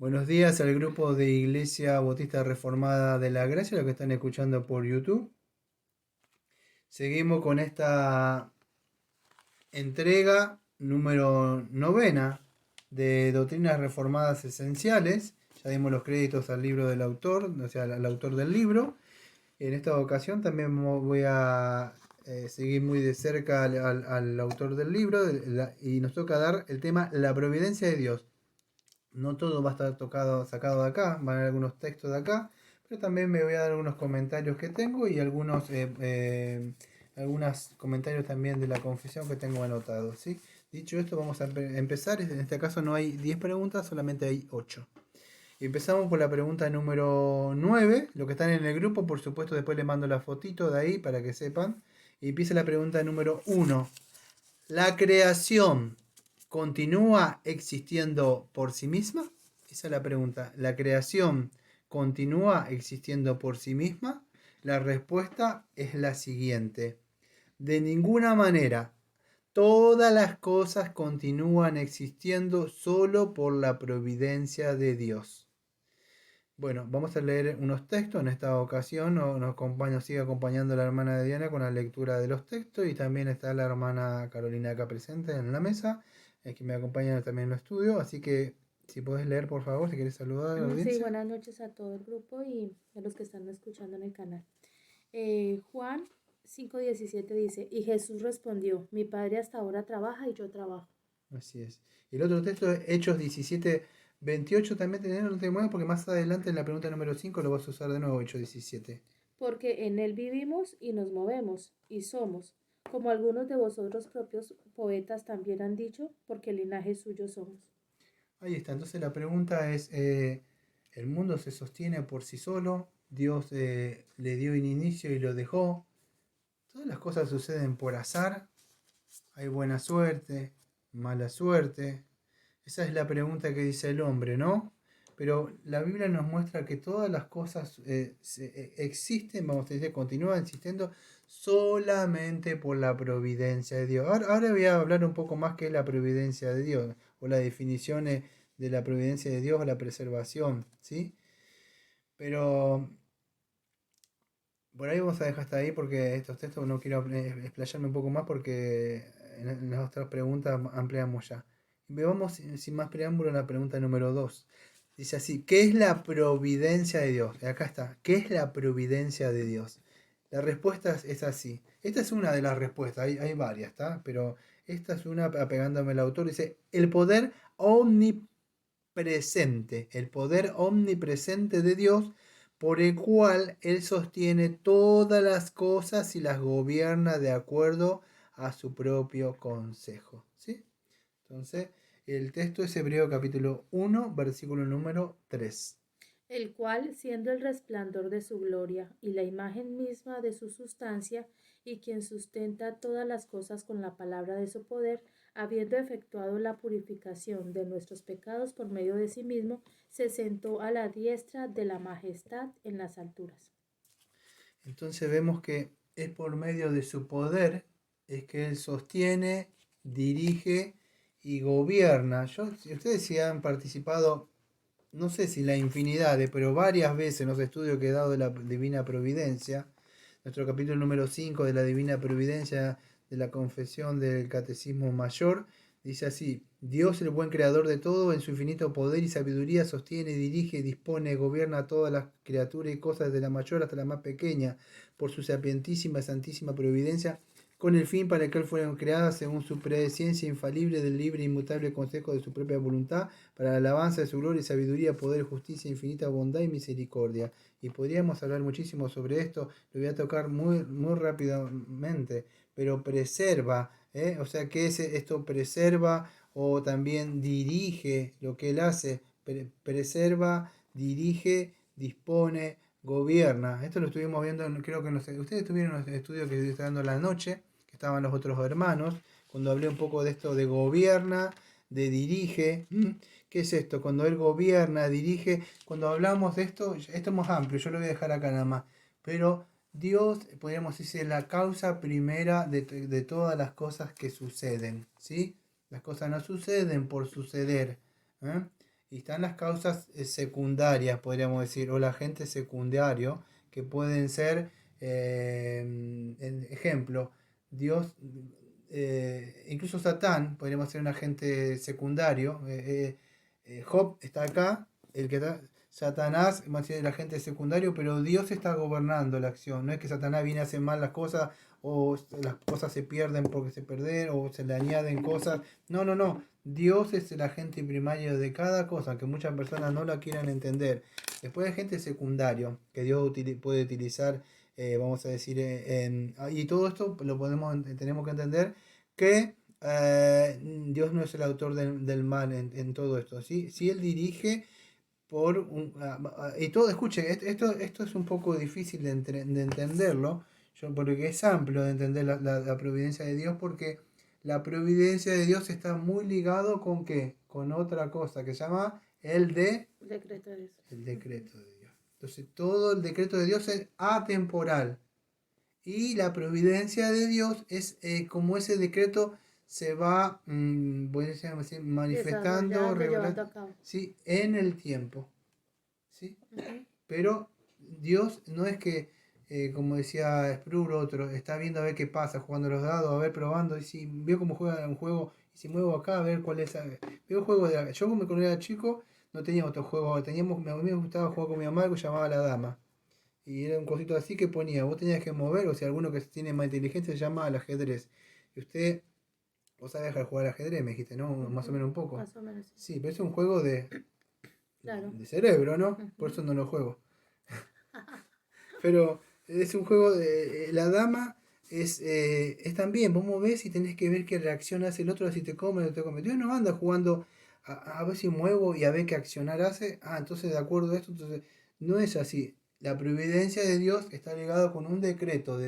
Buenos días al grupo de Iglesia Bautista Reformada de la Gracia, los que están escuchando por YouTube. Seguimos con esta entrega número 9 de Doctrinas Reformadas Esenciales. Ya dimos los créditos al libro del autor, o sea, al autor del libro. En esta ocasión también voy a seguir muy de cerca al autor del libro y nos toca dar el tema La providencia de Dios. No todo va a estar sacado de acá, van a haber algunos textos de acá, pero también me voy a dar algunos comentarios que tengo y algunos comentarios también de la confesión que tengo anotados, ¿sí? Dicho esto, vamos a empezar. En este caso no hay 10 preguntas, solamente hay 8. Y empezamos por la pregunta número 9. Los que están en el grupo, por supuesto, después les mando la fotito de ahí para que sepan. Y empieza la pregunta número 1. ¿La creación continúa existiendo por sí misma? Esa es la pregunta. ¿La creación continúa existiendo por sí misma? La respuesta es la siguiente. De ninguna manera. Todas las cosas continúan existiendo solo por la providencia de Dios. Bueno, vamos a leer unos textos en esta ocasión. Nos sigue acompañando la hermana Diana con la lectura de los textos y también está la hermana Carolina acá presente en la mesa, que me acompaña también en el estudio. Así que si puedes leer, por favor, si quieres saludar a la Sí, audiencia. buenas noches a todo el grupo y a los que están escuchando en el canal. Juan 5:17 dice, y Jesús respondió, mi padre hasta ahora trabaja y yo trabajo. Así es. Y el otro texto es Hechos 17:28. También no te muevas porque más adelante en la pregunta número 5 lo vas a usar de nuevo, Hechos 17. Porque en él vivimos y nos movemos y somos, como algunos de vosotros propios poetas también han dicho, porque linaje suyo somos. Ahí está. Entonces la pregunta es, ¿el mundo se sostiene por sí solo? ¿Dios le dio un inicio y lo dejó? ¿Todas las cosas suceden por azar? ¿Hay buena suerte? ¿Mala suerte? Esa es la pregunta que dice el hombre, ¿no? Pero la Biblia nos muestra que todas las cosas existen, vamos a decir, continúan existiendo solamente por la providencia de Dios. Ahora voy a hablar un poco más qué es la providencia de Dios, o las definiciones de la providencia de Dios o la preservación, ¿sí? Pero por ahí vamos a dejar hasta ahí porque estos textos no quiero explayarme un poco más porque en las otras preguntas ampliamos ya. Vamos sin más preámbulo a la pregunta número 2. Dice así, ¿qué es la providencia de Dios? Acá está, ¿qué es la providencia de Dios? La respuesta es así. Esta es una de las respuestas, hay varias, ¿está? Pero esta es una apegándome al autor. Dice, el poder omnipresente de Dios por el cual Él sostiene todas las cosas y las gobierna de acuerdo a su propio consejo. ¿Sí? Entonces, el texto es Hebreo capítulo 1, versículo número 3. El cual, siendo el resplandor de su gloria y la imagen misma de su sustancia, y quien sustenta todas las cosas con la palabra de su poder, habiendo efectuado la purificación de nuestros pecados por medio de sí mismo, se sentó a la diestra de la majestad en las alturas. Entonces vemos que es por medio de su poder es que Él sostiene, dirige y gobierna. Si ustedes si han participado, no sé si la infinidad, pero varias veces en los estudios que he dado de la Divina Providencia, nuestro capítulo número 5 de la Divina Providencia de la Confesión del Catecismo Mayor, dice así, Dios el buen creador de todo, en su infinito poder y sabiduría, sostiene, dirige, dispone, gobierna a todas las criaturas y cosas desde la mayor hasta la más pequeña, por su sapientísima, santísima providencia, con el fin para el que fueron creadas según su presciencia infalible del libre e inmutable consejo de su propia voluntad, para la alabanza de su gloria y sabiduría, poder, justicia, infinita bondad y misericordia. Y podríamos hablar muchísimo sobre esto, lo voy a tocar muy, muy rápidamente, pero preserva, ¿eh? O sea, ¿qué es esto? Preserva o también dirige lo que él hace, preserva, dirige, dispone, gobierna. Esto lo estuvimos viendo, creo que no sé, ustedes tuvieron los estudios que estoy dando la noche, que estaban los otros hermanos, cuando hablé un poco de esto de gobierna, de dirige. ¿Qué es esto? Cuando él gobierna, dirige, cuando hablamos de esto es más amplio, yo lo voy a dejar acá nada más, pero Dios, podríamos decir, es la causa primera de todas las cosas que suceden, ¿sí? Las cosas no suceden por suceder, ¿eh? Y están las causas secundarias, podríamos decir, o el agente secundario, que pueden ser, ejemplo, Dios, incluso Satán, podríamos ser un agente secundario. Job está acá, el que está, Satanás va a ser el agente secundario, pero Dios está gobernando la acción. No es que Satanás viene a hacer mal las cosas, o las cosas se pierden porque se perder, o se le añaden cosas. No, no, no. Dios es el agente primario de cada cosa, que muchas personas no la quieran entender. Después hay agente secundario, que Dios puede utilizar, vamos a decir, y todo esto lo tenemos que entender que Dios no es el autor del mal en todo esto, ¿sí? Si Él dirige por y todo, escuche, esto es un poco difícil de entenderlo, porque es amplio de entender la providencia de Dios, porque la providencia de Dios está muy ligado con qué, con otra cosa que se llama Decreto de Dios. el decreto de Dios. Entonces todo el decreto de Dios es atemporal y la providencia de Dios es como ese decreto se va, voy a decir, manifestando, Desarrollando, regulando, llevando a cabo. ¿sí? En el tiempo. ¿Sí? Pero Dios no es que, como decía Spruce, otro, está viendo a ver qué pasa, jugando los dados, a ver, probando, y si veo cómo juega un juego, y si muevo acá, a ver cuál es. Veo juegos de. Yo, como cuando era chico, no tenía otro juego, a mí me gustaba jugar con mi mamá algo que llamaba La Dama. Y era un cosito así que ponía, vos tenías que mover, o sea, alguno que tiene más inteligencia se llama al ajedrez. Y usted, vos sabés dejar jugar al ajedrez, me dijiste, ¿no? Más o menos un poco. Más o menos, sí. Sí, pero es un juego Claro. de cerebro, ¿no? Por eso no lo juego. Pero es un juego de. La dama es también, vos movés y tenés que ver qué reacción hace el otro, si te come o no te come. Dios no anda jugando a ver si muevo y a ver qué accionar hace. Ah, entonces de acuerdo a esto, entonces no es así. La providencia de Dios está ligada con un decreto.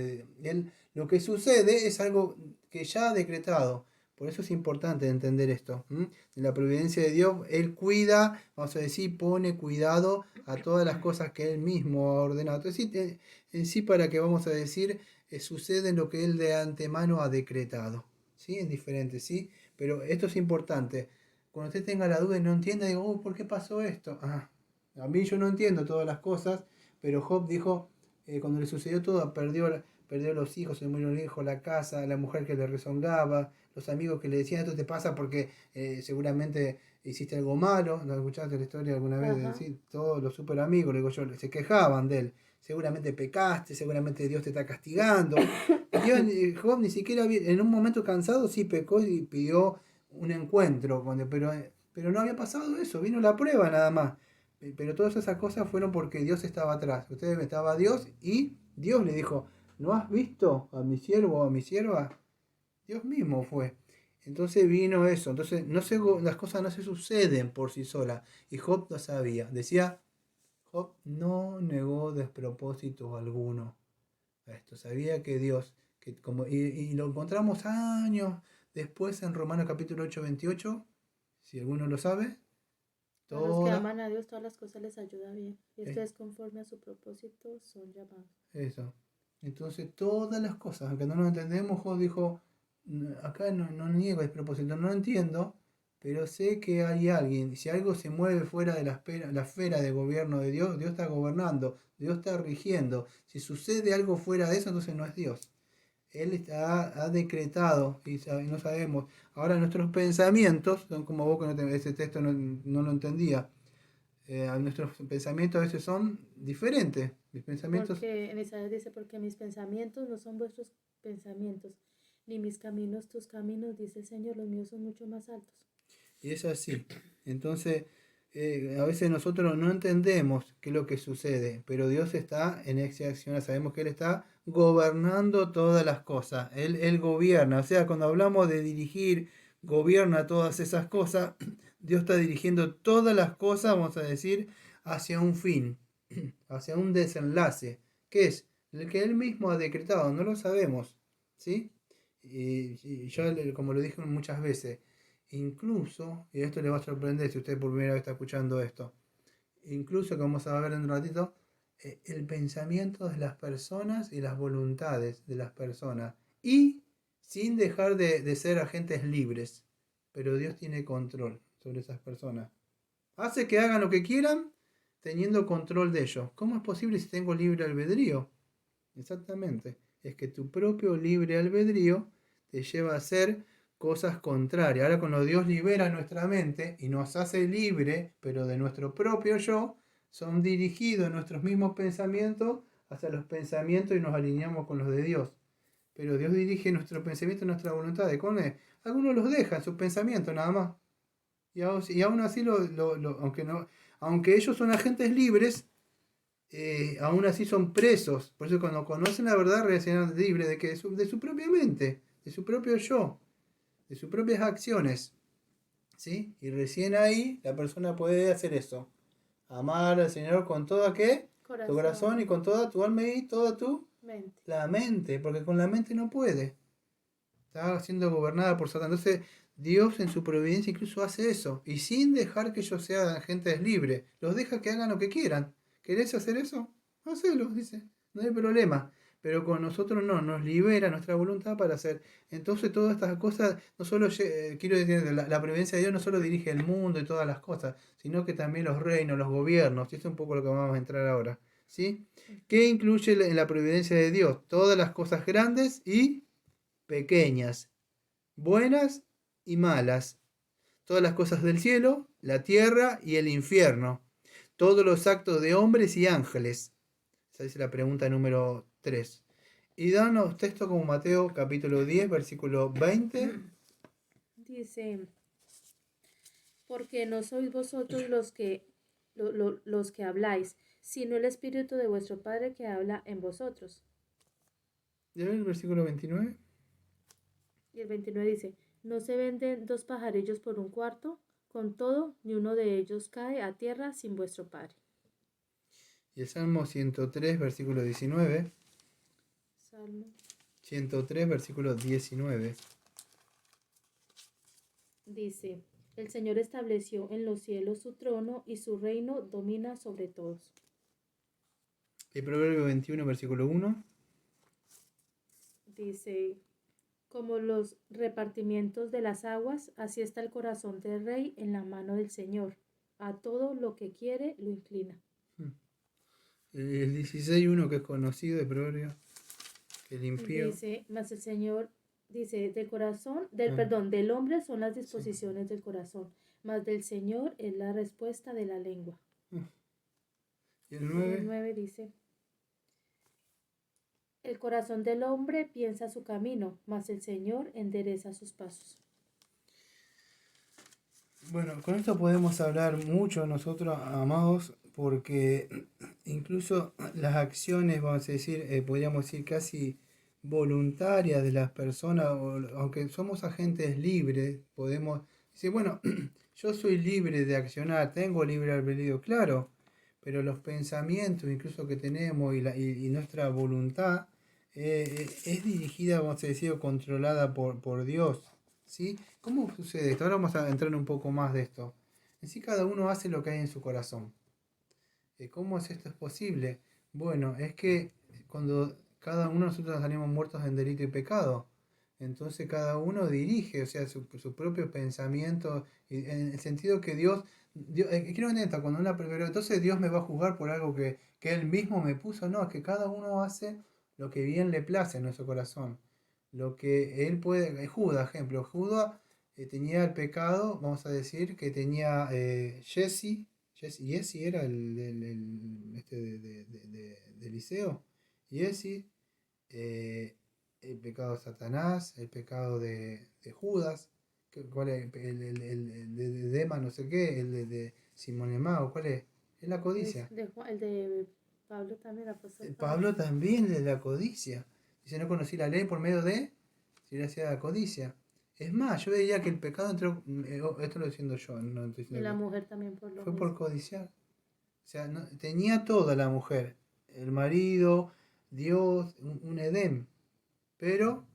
Lo que sucede es algo que ya ha decretado. Por eso es importante entender esto. En la providencia de Dios, Él cuida, vamos a decir, pone cuidado a todas las cosas que Él mismo ha ordenado. Entonces, en sí, para que vamos a decir, sucede lo que Él de antemano ha decretado. ¿Sí? Es diferente, ¿sí? Pero esto es importante. Cuando usted tenga la duda y no entienda, digo, ¿por qué pasó esto? A mí yo no entiendo todas las cosas, pero Job dijo, cuando le sucedió todo, perdió los hijos, se murió el hijo, la casa, la mujer que le rezongaba, los amigos que le decían, esto te pasa porque seguramente hiciste algo malo. ¿No escuchaste la historia alguna vez de Ajá. decir? Todos los super amigos, le digo yo, se quejaban de él. Seguramente pecaste, seguramente Dios te está castigando. Y Job ni siquiera, en un momento cansado, sí pecó y pidió un encuentro, pero no había pasado eso, vino la prueba nada más. Pero todas esas cosas fueron porque Dios estaba atrás. Ustedes estaba Dios y Dios le dijo, ¿no has visto a mi siervo o a mi sierva? Dios mismo fue. Entonces vino eso. Entonces las cosas no se suceden por sí solas. Y Job lo sabía. Decía, Job no negó despropósito alguno a esto. Sabía que Dios, y lo encontramos años después en Romanos capítulo 8:28, si alguno lo sabe, A los que toda, aman a Dios, todas las cosas les ayuda bien. Y esto es conforme a su propósito, son llamados. eso. Entonces todas las cosas, aunque no lo entendemos, Job dijo, acá no niego despropósito, no entiendo, pero sé que hay alguien, si algo se mueve fuera de la esfera de gobierno de Dios, Dios está gobernando, Dios está rigiendo. Si sucede algo fuera de eso, entonces no es Dios. Él ha decretado y no sabemos. Ahora nuestros pensamientos, son como vos que ese texto no lo entendía, nuestros pensamientos a veces son diferentes. Mis pensamientos, Porque en Isaías dice, porque mis pensamientos no son vuestros pensamientos, ni mis caminos tus caminos, dice el Señor, los míos son mucho más altos. y es así. Entonces, a veces nosotros no entendemos qué es lo que sucede, pero Dios está en esa acción, sabemos que Él está gobernando todas las cosas, Él gobierna, o sea, cuando hablamos de dirigir, gobierna todas esas cosas, Dios está dirigiendo todas las cosas, vamos a decir, hacia un fin, hacia un desenlace, que es el que Él mismo ha decretado, no lo sabemos, ¿sí? Y yo, como lo dije muchas veces, incluso, y esto le va a sorprender si usted por primera vez está escuchando esto, incluso que vamos a ver en un ratito, el pensamiento de las personas y las voluntades de las personas. Y sin dejar de ser agentes libres. Pero Dios tiene control sobre esas personas. Hace que hagan lo que quieran teniendo control de ellos. ¿Cómo es posible si tengo libre albedrío? Exactamente. Es que tu propio libre albedrío te lleva a hacer cosas contrarias. Ahora cuando Dios libera nuestra mente y nos hace libre, pero de nuestro propio yo, son dirigidos nuestros mismos pensamientos hacia los pensamientos y nos alineamos con los de Dios. Pero Dios dirige nuestro pensamiento y nuestra voluntad. Algunos los dejan, sus pensamientos nada más. Y aún así, aunque ellos son agentes libres, aún así son presos. Por eso cuando conocen la verdad reaccionan libres de su propia mente, de su propio yo, de sus propias acciones. ¿Sí? Y recién ahí la persona puede hacer eso. Amar al Señor con toda ¿qué? Tu corazón y con toda tu alma y toda tu mente. la mente, porque con la mente no puede. Está siendo gobernada por Satán. Entonces, Dios en su providencia incluso hace eso. Y sin dejar que ellos sean agentes libres. Los deja que hagan lo que quieran. ¿Querés hacer eso? Hacelo, dice. No hay problema. Pero con nosotros no, nos libera nuestra voluntad para hacer. Entonces todas estas cosas, no solo, quiero decir, la providencia de Dios no solo dirige el mundo y todas las cosas, sino que también los reinos, los gobiernos. Y esto es un poco lo que vamos a entrar ahora. ¿Sí? ¿Qué incluye en la providencia de Dios? Todas las cosas grandes y pequeñas, buenas y malas, todas las cosas del cielo, la tierra y el infierno, todos los actos de hombres y ángeles. Esa es la pregunta número 3. Y danos texto como Mateo capítulo 10, versículo 20. Dice, porque no sois vosotros los que habláis, sino el Espíritu de vuestro Padre que habla en vosotros. ¿Ya ves el versículo 29? Y el 29 dice, no se venden dos pajarillos por un cuarto, con todo, ni uno de ellos cae a tierra sin vuestro Padre. Y el Salmo 103, versículo 19. Salmo 103, versículo 19. dice, el Señor estableció en los cielos su trono y su reino domina sobre todos. El Proverbio 21, versículo 1. Dice, como los repartimientos de las aguas, así está el corazón del rey en la mano del Señor. A todo lo que quiere lo inclina. El 16, 1 que es conocido de Proverbio. El impío. Dice, mas el Señor dice, Ah, perdón, del hombre son las sí. disposiciones del corazón, mas del Señor es la respuesta de la lengua. Y el Y el 9. 9 dice, el corazón del hombre piensa su camino, mas el Señor endereza sus pasos. Bueno, con esto podemos hablar mucho nosotros, amados, porque incluso las acciones, vamos a decir, podríamos decir casi voluntarias de las personas, aunque somos agentes libres, podemos decir, bueno, yo soy libre de accionar, tengo libre albedrío, claro, pero los pensamientos incluso que tenemos y nuestra voluntad es dirigida, vamos a decir, o controlada por Dios. ¿Sí? ¿Cómo sucede esto? Ahora vamos a entrar un poco más de esto. En sí cada uno hace lo que hay en su corazón. ¿Cómo es esto es posible? Bueno, es que cuando cada uno de nosotros salimos muertos en delito y pecado, entonces cada uno dirige, o sea, su propio pensamiento, en el sentido que quiero entender, cuando pero entonces Dios me va a juzgar por algo que Él mismo me puso, no, es que cada uno hace lo que bien le place en nuestro corazón, lo que Él puede, Judas, ejemplo, Judas tenía el pecado, vamos a decir, que tenía Jesse era este de Eliseo. Jesse, el pecado de Satanás, el pecado de Judas, ¿cuál es? El de Dema, no sé qué, de Simón el Mago, ¿cuál es? Es la codicia. El de Pablo también, el apóstol El Pablo. Pablo también es de la codicia. Dice, no conocí la ley por medio de, si le hacía la codicia. Es más, yo veía que el pecado entró, esto lo estoy diciendo yo, no estoy Y diciendo la que mujer también por lo fue por mismo. codiciar. O sea, tenía toda la mujer, el marido, Dios, un Edén, pero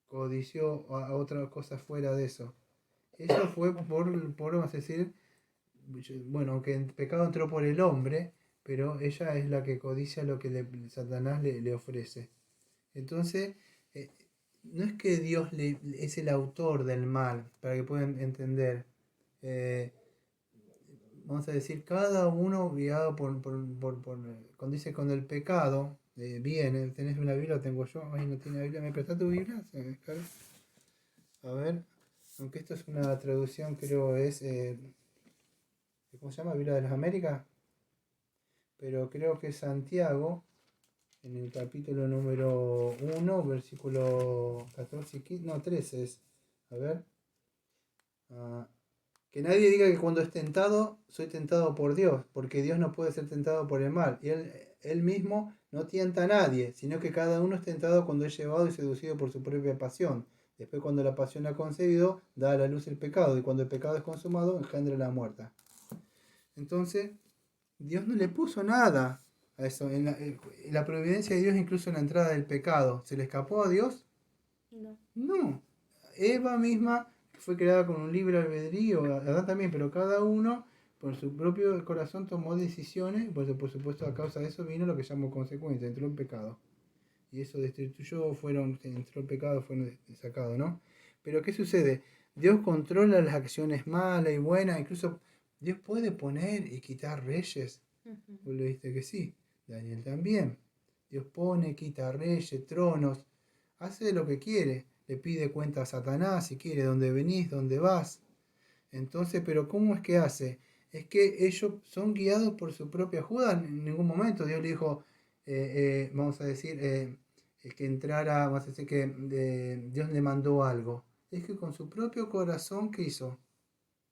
codició a otra cosa fuera de eso. Eso fue vamos a decir, bueno, que el pecado entró por el hombre, pero ella es la que codicia lo que Satanás le ofrece. Entonces, eh, no es que Dios es el autor del mal, para que puedan entender. vamos a decir, cada uno guiado cuando dice con el pecado, viene, tenés una Biblia, tengo yo, ahí no tiene Biblia, ¿me prestás tu Biblia? A ver, aunque esto es una traducción, creo es, ¿cómo se llama? Biblia de las Américas, pero creo que es Santiago, en el capítulo número 1, versículo 14 y 15, no, 13 es, a ver, ah, que nadie diga que cuando es tentado, soy tentado por Dios, porque Dios no puede ser tentado por el mal. Y él mismo no tienta a nadie, sino que cada uno es tentado cuando es llevado y seducido por su propia pasión. Después, cuando la pasión ha concebido, da a la luz el pecado, y cuando el pecado es consumado, engendra la muerte. Entonces, Dios no le puso nada a eso. En la providencia de Dios, incluso en la entrada del pecado, ¿se le escapó a Dios? No. No. Eva misma fue creada con un libre albedrío, Adán también, pero cada uno por su propio corazón tomó decisiones, pues por supuesto a causa de eso vino lo que llamó consecuencia, entró el pecado. Y eso destituyó, entró el pecado, fueron sacados, ¿no? Pero ¿qué sucede? Dios controla las acciones malas y buenas, incluso Dios puede poner y quitar reyes. Vos le dijiste que sí, Daniel también. Dios pone, quita reyes, tronos, hace lo que quiere. Le pide cuenta a Satanás si quiere, dónde venís, dónde vas. Entonces, pero ¿cómo es que hace? Es que ellos son guiados por su propia Judas. En ningún momento Dios le dijo, vamos a decir, que entrara, vamos a decir que Dios le mandó algo. Es que con su propio corazón, ¿qué hizo?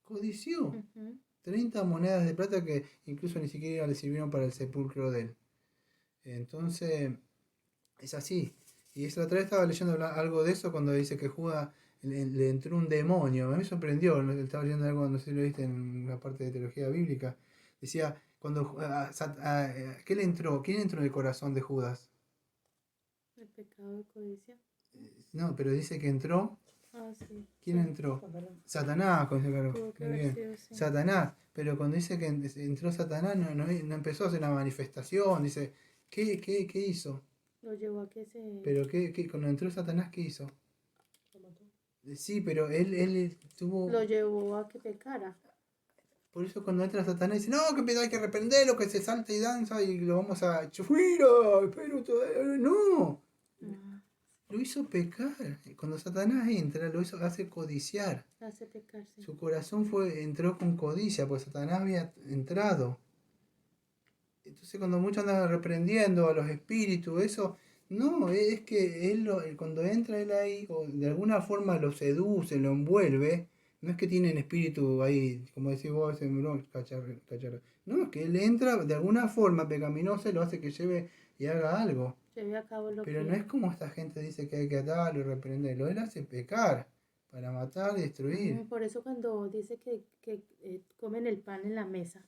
Codició. 30 monedas de plata que incluso ni siquiera le sirvieron para el sepulcro de él. Entonces, es así. Y esa otra vez estaba leyendo algo de eso cuando dice que Judas le entró un demonio. A mí me sorprendió, ¿no? Estaba leyendo algo, no sé si lo viste en una parte de teología bíblica. Decía, ¿qué le entró? ¿Quién entró en el corazón de Judas? El pecado de codicia. No, pero dice que entró. Ah, sí. ¿Quién entró? Satanás, con ese cargo. Tuvo que Muy haber bien. sido, sí. Satanás. Pero cuando dice que entró Satanás, no empezó a hacer una manifestación. Dice, ¿qué hizo? Lo llevó a que se... Pero cuando entró Satanás, ¿qué hizo? Lo mató. Sí, pero él tuvo. Lo llevó a que pecara. Por eso cuando entra Satanás dice, no, que hay que reprenderlo, que se salta y danza y lo vamos a chufuiro, pero no, Ah, lo hizo pecar. Cuando Satanás entra, hace codiciar. hace pecar, sí. Su corazón entró con codicia, pues Satanás había entrado. Entonces cuando muchos andan reprendiendo a los espíritus, eso, no, es que cuando entra él ahí, o de alguna forma lo seduce, lo envuelve, no es que tienen espíritu ahí, como decís vos, no, cacharro. No, es que él entra de alguna forma pecaminosa y lo hace que lleve y haga algo. Lleve a cabo lo Pero que... no es como esta gente dice que hay que atarlo y reprenderlo, él hace pecar para matar y destruir. Por eso cuando dice que comen el pan en la mesa,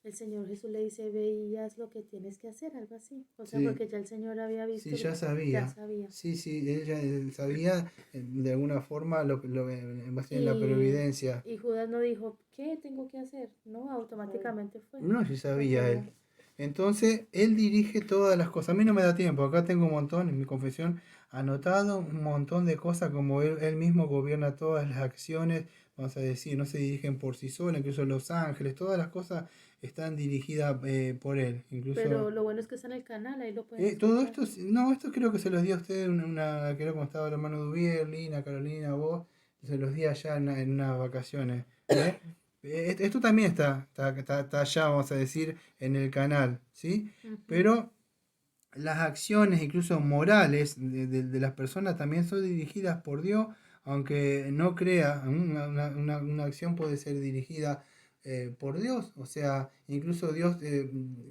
el Señor Jesús le dice, ve y haz lo que tienes que hacer, algo así. O sea, Sí. porque ya el Señor había visto, Sí, ya sabía. ya sabía. Sí, ella sabía de alguna forma en base en la Y, providencia. y Judas no dijo, ¿qué tengo que hacer? No, automáticamente fue. No, sí sabía él. Porque Entonces, él dirige todas las cosas. A mí no me da tiempo. Acá tengo un montón, en mi confesión, anotado un montón de cosas como él mismo gobierna todas las acciones. Vamos a decir, no se dirigen por sí solos, incluso los ángeles, todas las cosas están dirigidas por él. Incluso, pero lo bueno es que está en el canal, ahí lo pueden todo escuchar. esto, no, esto creo que se los di a ustedes, creo como estaba el hermano Dubier, Lina, Carolina, vos, se los di allá en unas vacaciones. Esto también está allá, vamos a decir, en el canal, ¿sí? Pero las acciones, incluso morales, de las personas también son dirigidas por Dios, aunque no crea, una acción puede ser dirigida por Dios. O sea, incluso Dios,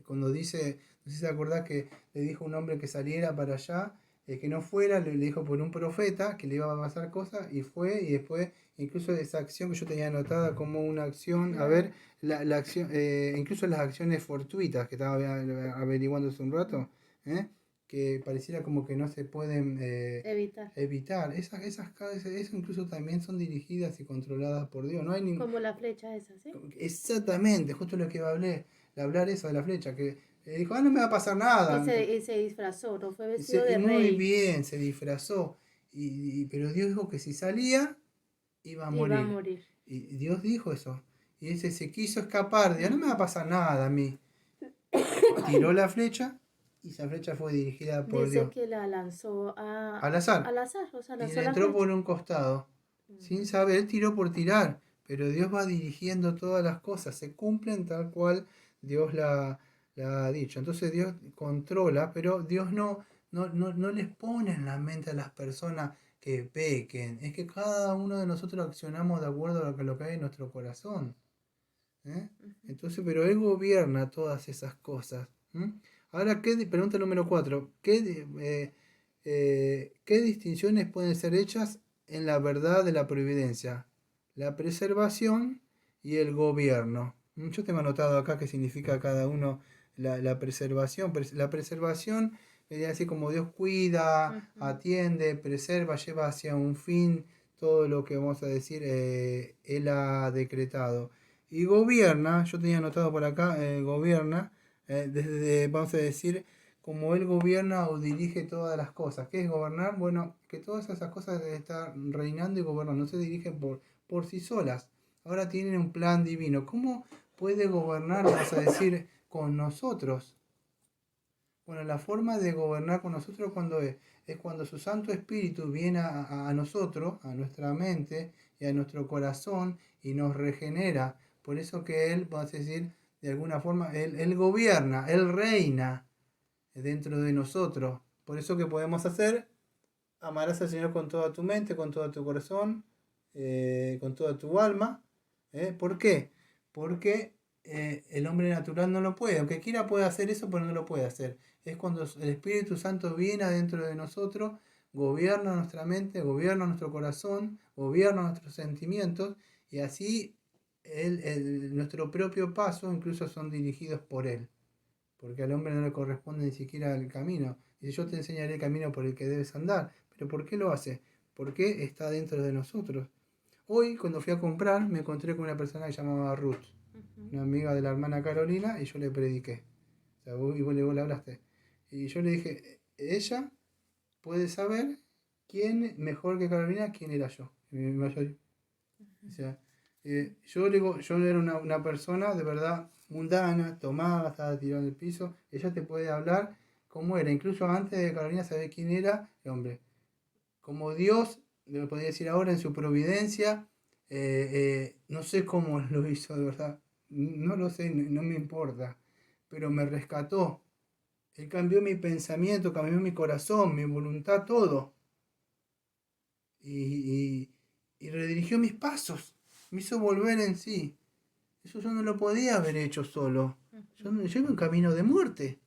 cuando dice, no sé si se acordás que le dijo a un hombre que saliera para allá, que no fuera, le dijo por un profeta que le iba a pasar cosas, y fue, y después, incluso esa acción que yo tenía anotada como una acción, a ver, la acción, incluso las acciones fortuitas que estaba averiguando hace un rato. ¿Eh? Que pareciera como que no se pueden evitar. Eso incluso también son dirigidas y controladas por Dios. No hay Como la flecha esa, ¿sí? Exactamente, justo lo que iba a hablar eso de la flecha, que dijo, no me va a pasar nada. Y se disfrazó, no fue vestido Y de muy rey. bien, se disfrazó. Pero Dios dijo que si salía, iba a Iba a morir. morir. Y Dios dijo eso. Y ese se quiso escapar, dijo, no me va a pasar nada a mí. Tiró la flecha y esa flecha fue dirigida por Dice Dios. que la lanzó Al azar. al azar, o sea, Y lanzó le la entró flecha. por un costado. Sin Ujú, saber, él tiró por tirar. Pero Dios va dirigiendo todas las cosas. Se cumplen tal cual Dios la ha dicho. Entonces Dios controla, pero Dios no les pone en la mente a las personas que pequen. Es que cada uno de nosotros accionamos de acuerdo a lo que hay en nuestro corazón. ¿Eh? ujú. Entonces, pero Él gobierna todas esas cosas. ¿M? Ahora, pregunta número 4. ¿Qué distinciones pueden ser hechas en la verdad de la providencia? La preservación y el gobierno. Yo tengo anotado acá qué significa cada uno la preservación. La preservación es así como Dios cuida, Ujú. atiende, preserva, lleva hacia un fin todo lo que vamos a decir Él ha decretado. Y gobierna, yo tenía anotado por acá, gobierna, desde, vamos a decir, como Él gobierna o dirige todas las cosas. ¿Qué es gobernar? Bueno, que todas esas cosas están reinando y gobernando, no se dirigen por sí solas. Ahora tienen un plan divino. ¿Cómo puede gobernar, vamos a decir, con nosotros? Bueno, la forma de gobernar con nosotros cuando es cuando su Santo Espíritu viene a nosotros, a nuestra mente y a nuestro corazón y nos regenera. Por eso que Él, vamos a decir, de alguna forma, Él gobierna, Él reina dentro de nosotros. Por eso que podemos hacer, amarás al Señor con toda tu mente, con todo tu corazón, con toda tu alma. ¿Por qué? Porque el hombre natural no lo puede. Aunque quiera puede hacer eso, pero no lo puede hacer. Es cuando el Espíritu Santo viene adentro de nosotros, gobierna nuestra mente, gobierna nuestro corazón, gobierna nuestros sentimientos y así nuestro propio paso incluso son dirigidos por Él. Porque al hombre no le corresponde ni siquiera el camino. Dice, yo te enseñaré el camino por el que debes andar. ¿Pero por qué lo hace? Porque está dentro de nosotros. Hoy, cuando fui a comprar, me encontré con una persona que se llamaba Ruth, Ujú. una amiga de la hermana Carolina, y yo le prediqué. O sea, vos le hablaste. Y yo le dije, ella puede saber quién, mejor que Carolina, quién era yo. O sea, yo, le digo, yo era una persona de verdad mundana, tomaba, estaba tirado en el piso. Ella te puede hablar cómo era. Incluso antes de Carolina saber quién era el hombre. Como Dios, le podría decir ahora en su providencia, no sé cómo lo hizo de verdad. No lo sé, no me importa. Pero me rescató. Él cambió mi pensamiento, cambió mi corazón, mi voluntad, todo. Y, y redirigió mis pasos. Me hizo volver en sí. Eso yo no lo podía haber hecho solo. Yo iba en camino de muerte.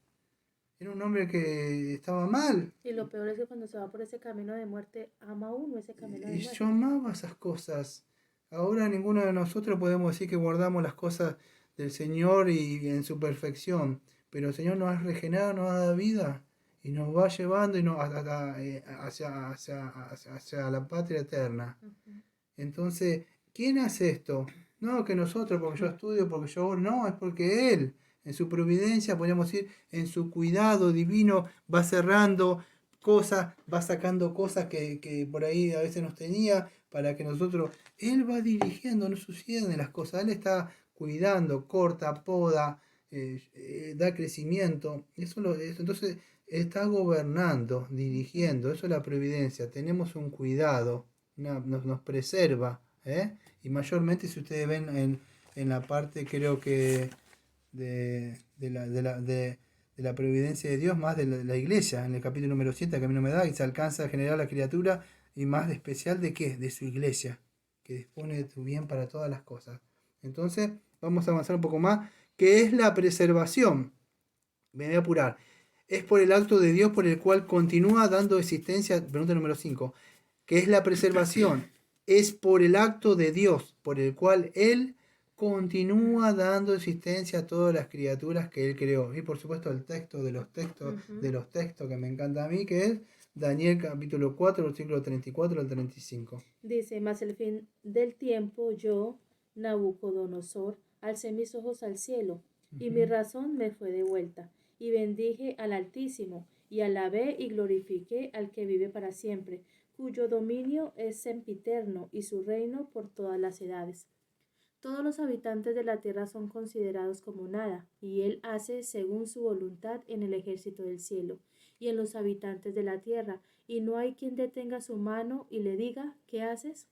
Era un hombre que estaba mal. Y lo peor es que cuando se va por ese camino de muerte, ama uno ese camino de Y yo muerte. amaba esas cosas. Ahora ninguno de nosotros podemos decir que guardamos las cosas del Señor y en su perfección. Pero el Señor nos ha regenerado, nos ha dado vida y nos va llevando y hacia la patria eterna. Ujú. Entonces, ¿quién hace esto? No que nosotros, porque yo estudio, porque yo oro, no, es porque Él, en su providencia, podríamos decir, en su cuidado divino, va cerrando cosas, va sacando cosas que por ahí a veces nos tenía, para que nosotros, Él va dirigiendo, no suceden las cosas, Él está cuidando, corta, poda, da crecimiento, entonces está gobernando, Ujú. dirigiendo, eso es la providencia, tenemos un cuidado nos preserva. Y mayormente si ustedes ven en la parte creo que de la providencia de Dios, más de la iglesia, en el capítulo número 7 que a mí no me da, y se alcanza a generar la criatura, y más de especial de qué, de su iglesia, que dispone de tu bien para todas las cosas. Entonces, vamos a avanzar un poco más, que es la preservación. Me voy a apurar. Es por el acto de Dios por el cual continúa dando existencia, pregunta número 5 que es la preservación, es por el acto de Dios, por el cual Él continúa dando existencia a todas las criaturas que Él creó. Y por supuesto el texto Ujú. de los textos que me encanta a mí, que es Daniel capítulo 4, versículo 34 al 35. Dice, mas el fin del tiempo yo, Nabucodonosor, alcé mis ojos al cielo, y mi Ujú. razón me fue devuelta, y bendije al Altísimo, y alabé y glorifiqué al que vive para siempre, cuyo dominio es sempiterno, y su reino por todas las edades. Todos los habitantes de la tierra son considerados como nada, y Él hace según su voluntad en el ejército del cielo y en los habitantes de la tierra, y no hay quien detenga su mano y le diga, ¿qué haces?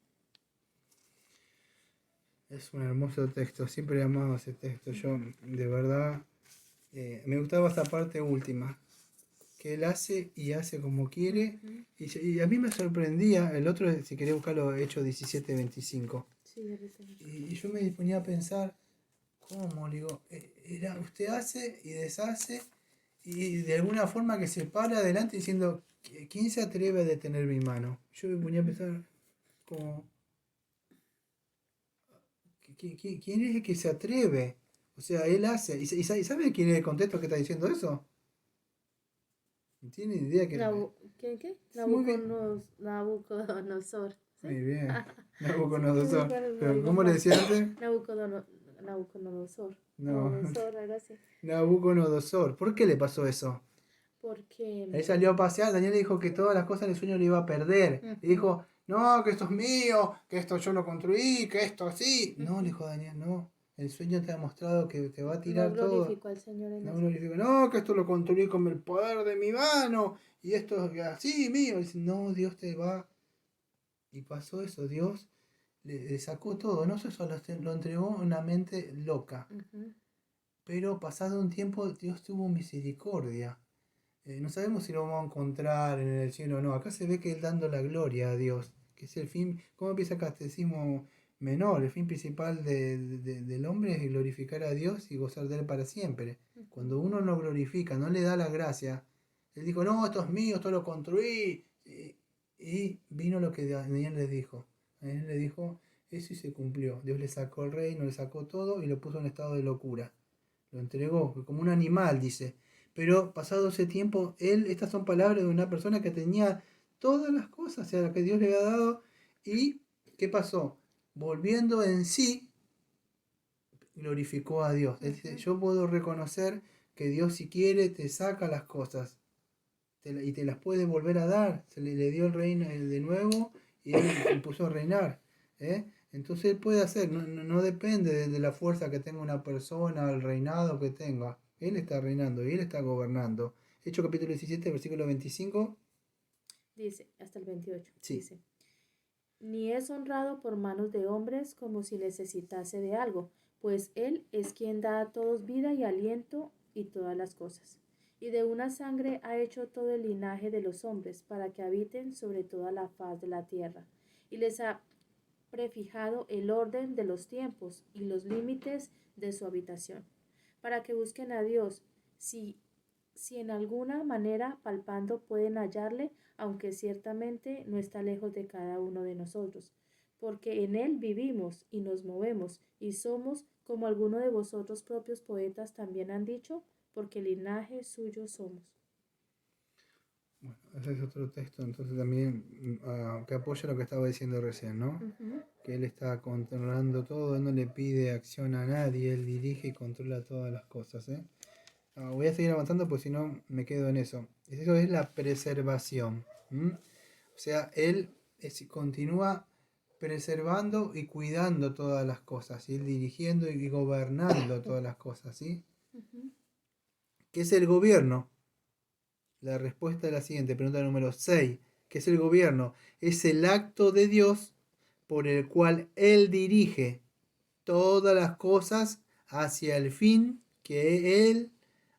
Es un hermoso texto, siempre he amado ese texto. Yo, de verdad, me gustaba esta parte última, que él hace y hace como quiere. Ujú. Y a mí me sorprendía, el otro, si querés buscarlo, Hechos 17:25. Sí, ahorita lo busco. Y yo me disponía a pensar, ¿cómo? Le digo, usted hace y deshace y de alguna forma que se para adelante diciendo, ¿quién se atreve a detener mi mano? Yo me ponía a pensar, como, ¿quién es el que se atreve? O sea, él hace. ¿Sabe quién es el contexto que está diciendo eso? ¿No tiene idea que... ¿Qué? Muy bien. Nabucodonosor. ¿Sí? Muy bien. Sí, yo me Nabucodonosor. acuerdo, lo Pero digo ¿cómo le mal. decía antes? Nabucodonosor. No. Nabucodonosor, algo así. Nabucodonosor. ¿Por qué le pasó eso? Porque... Él salió a pasear, Daniel le dijo que todas las cosas en el sueño le iba a perder. Y Ujú, dijo, no, que esto es mío, que esto yo lo construí, que esto así. No, le ujú. dijo Daniel, no. El sueño te ha mostrado que te va a No tirar todo. glorificó al Señor en No eso. glorificó, no, que esto lo construí con el poder de mi mano. Y esto es así mío. Y dice, no, Dios te va. Y pasó eso, Dios le sacó todo. No sé, solo lo entregó en una mente loca. Ujú, Pero pasado un tiempo, Dios tuvo misericordia. No sabemos si lo vamos a encontrar en el cielo o no. Acá se ve que él dando la gloria a Dios, que es el fin. ¿Cómo empieza el catecismo menor? El fin principal del hombre es glorificar a Dios y gozar de él para siempre. ujú. Cuando uno no glorifica, no le da la gracia, él dijo, no, esto es mío, esto lo construí. Y vino lo que Daniel le dijo. Daniel le dijo, eso y se cumplió. Dios le sacó el reino, le sacó todo y lo puso en estado de locura. Lo entregó, como un animal, dice. Pero pasado ese tiempo, estas son palabras de una persona que tenía todas las cosas, o sea, que Dios le había dado. ¿Y qué pasó? Volviendo en sí, glorificó a Dios. Él dice, Ujú. yo puedo reconocer que Dios si quiere te saca las cosas y te las puede volver a dar. Se le dio el reino de nuevo y él puso a reinar. ¿Eh? Entonces él puede hacer, no depende de la fuerza que tenga una persona, el reinado que tenga. Él está reinando y él está gobernando. Hecho capítulo 17, versículo 25. Dice, hasta el 28, Sí. dice, ni es honrado por manos de hombres como si necesitase de algo, pues Él es quien da a todos vida y aliento y todas las cosas. Y de una sangre ha hecho todo el linaje de los hombres, para que habiten sobre toda la faz de la tierra, y les ha prefijado el orden de los tiempos y los límites de su habitación, para que busquen a Dios, si si en alguna manera palpando pueden hallarle, aunque ciertamente no está lejos de cada uno de nosotros, porque en él vivimos y nos movemos y somos, como alguno de vosotros propios poetas también han dicho, porque linaje suyo somos. Bueno, ese es otro texto, entonces también que apoya lo que estaba diciendo recién, ¿no? Ujú. Que él está controlando todo, él no le pide acción a nadie, él dirige y controla todas las cosas, ¿eh? Voy a seguir avanzando porque si no me quedo en eso. Eso es la preservación. ¿M? O sea, él continúa preservando y cuidando todas las cosas, ¿sí? Dirigiendo y gobernando todas las cosas, ¿sí? Ujú. ¿Qué es el gobierno? La respuesta es la siguiente, pregunta número 6. ¿Qué es el gobierno? Es el acto de Dios por el cual Él dirige todas las cosas hacia el fin que Él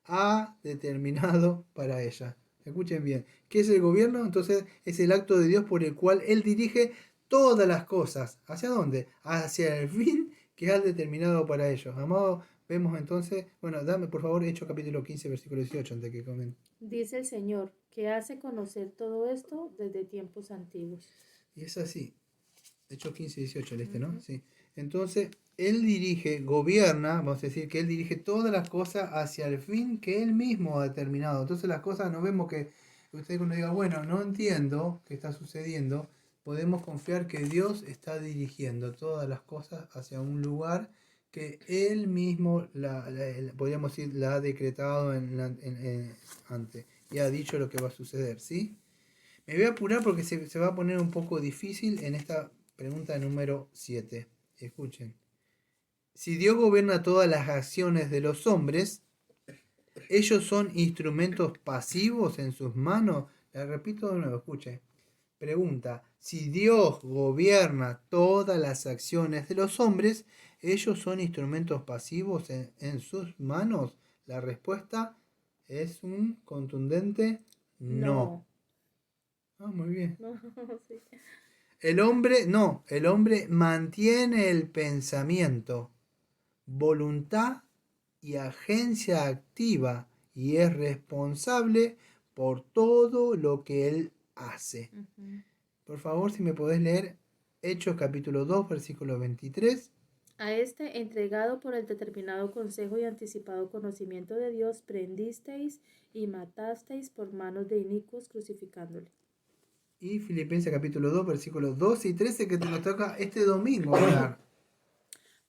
ha determinado para ella. Escuchen bien, ¿qué es el gobierno? Entonces es el acto de Dios por el cual Él dirige todas las cosas. ¿Hacia dónde? Hacia el fin que ha determinado para ellos. Amado, vemos entonces, bueno, dame por favor Hechos capítulo 15, versículo 18, antes que comente. Dice el Señor, que hace conocer todo esto desde tiempos antiguos. Y es así. Hechos 15, 18, el ¿no? Ujú. Sí. Entonces, él dirige, gobierna, vamos a decir que él dirige todas las cosas hacia el fin que él mismo ha determinado. Entonces las cosas no vemos que usted cuando diga, bueno, no entiendo qué está sucediendo, podemos confiar que Dios está dirigiendo todas las cosas hacia un lugar que él mismo, podríamos decir, la ha decretado antes y ha dicho lo que va a suceder, ¿sí? Me voy a apurar porque se va a poner un poco difícil en esta pregunta número 7. Escuchen. si Dios gobierna todas las acciones de los hombres, ellos son instrumentos pasivos en sus manos. La repito de nuevo, escuche. Pregunta, si Dios gobierna todas las acciones de los hombres, ¿ellos son instrumentos pasivos en sus manos? La respuesta es un contundente no. No. Ah, muy bien. No, sí. El hombre mantiene el pensamiento, voluntad y agencia activa y es responsable por todo lo que él hace. Ujú. Por favor, si me podés leer Hechos capítulo 2, versículo 23. A este, entregado por el determinado consejo y anticipado conocimiento de Dios, prendisteis y matasteis por manos de inicuos crucificándole. Y Filipenses capítulo 2, versículos 12 y 13 que te nos toca este domingo hablar.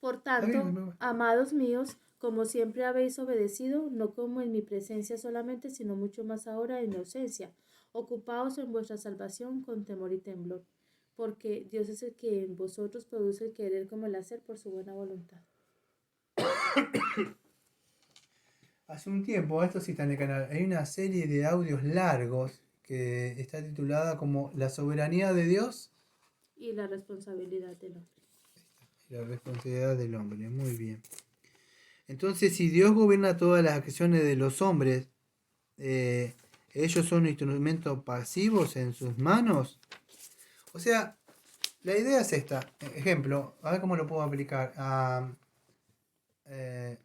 Por ¿Está bien? tanto, amados míos, como siempre habéis obedecido, no como en mi presencia solamente, sino mucho más ahora en mi ausencia, ocupaos en vuestra salvación con temor y temblor, porque Dios es el que en vosotros produce el querer como el hacer por su buena voluntad. Hace un tiempo, esto sí está en el canal, hay una serie de audios largos que está titulada como La soberanía de Dios Y la responsabilidad del hombre. y la responsabilidad del hombre. Muy bien. Entonces, si Dios gobierna todas las acciones de los hombres, ellos son instrumentos pasivos en sus manos. O sea, la idea es esta. Ejemplo, a ver cómo lo puedo aplicar. Eh,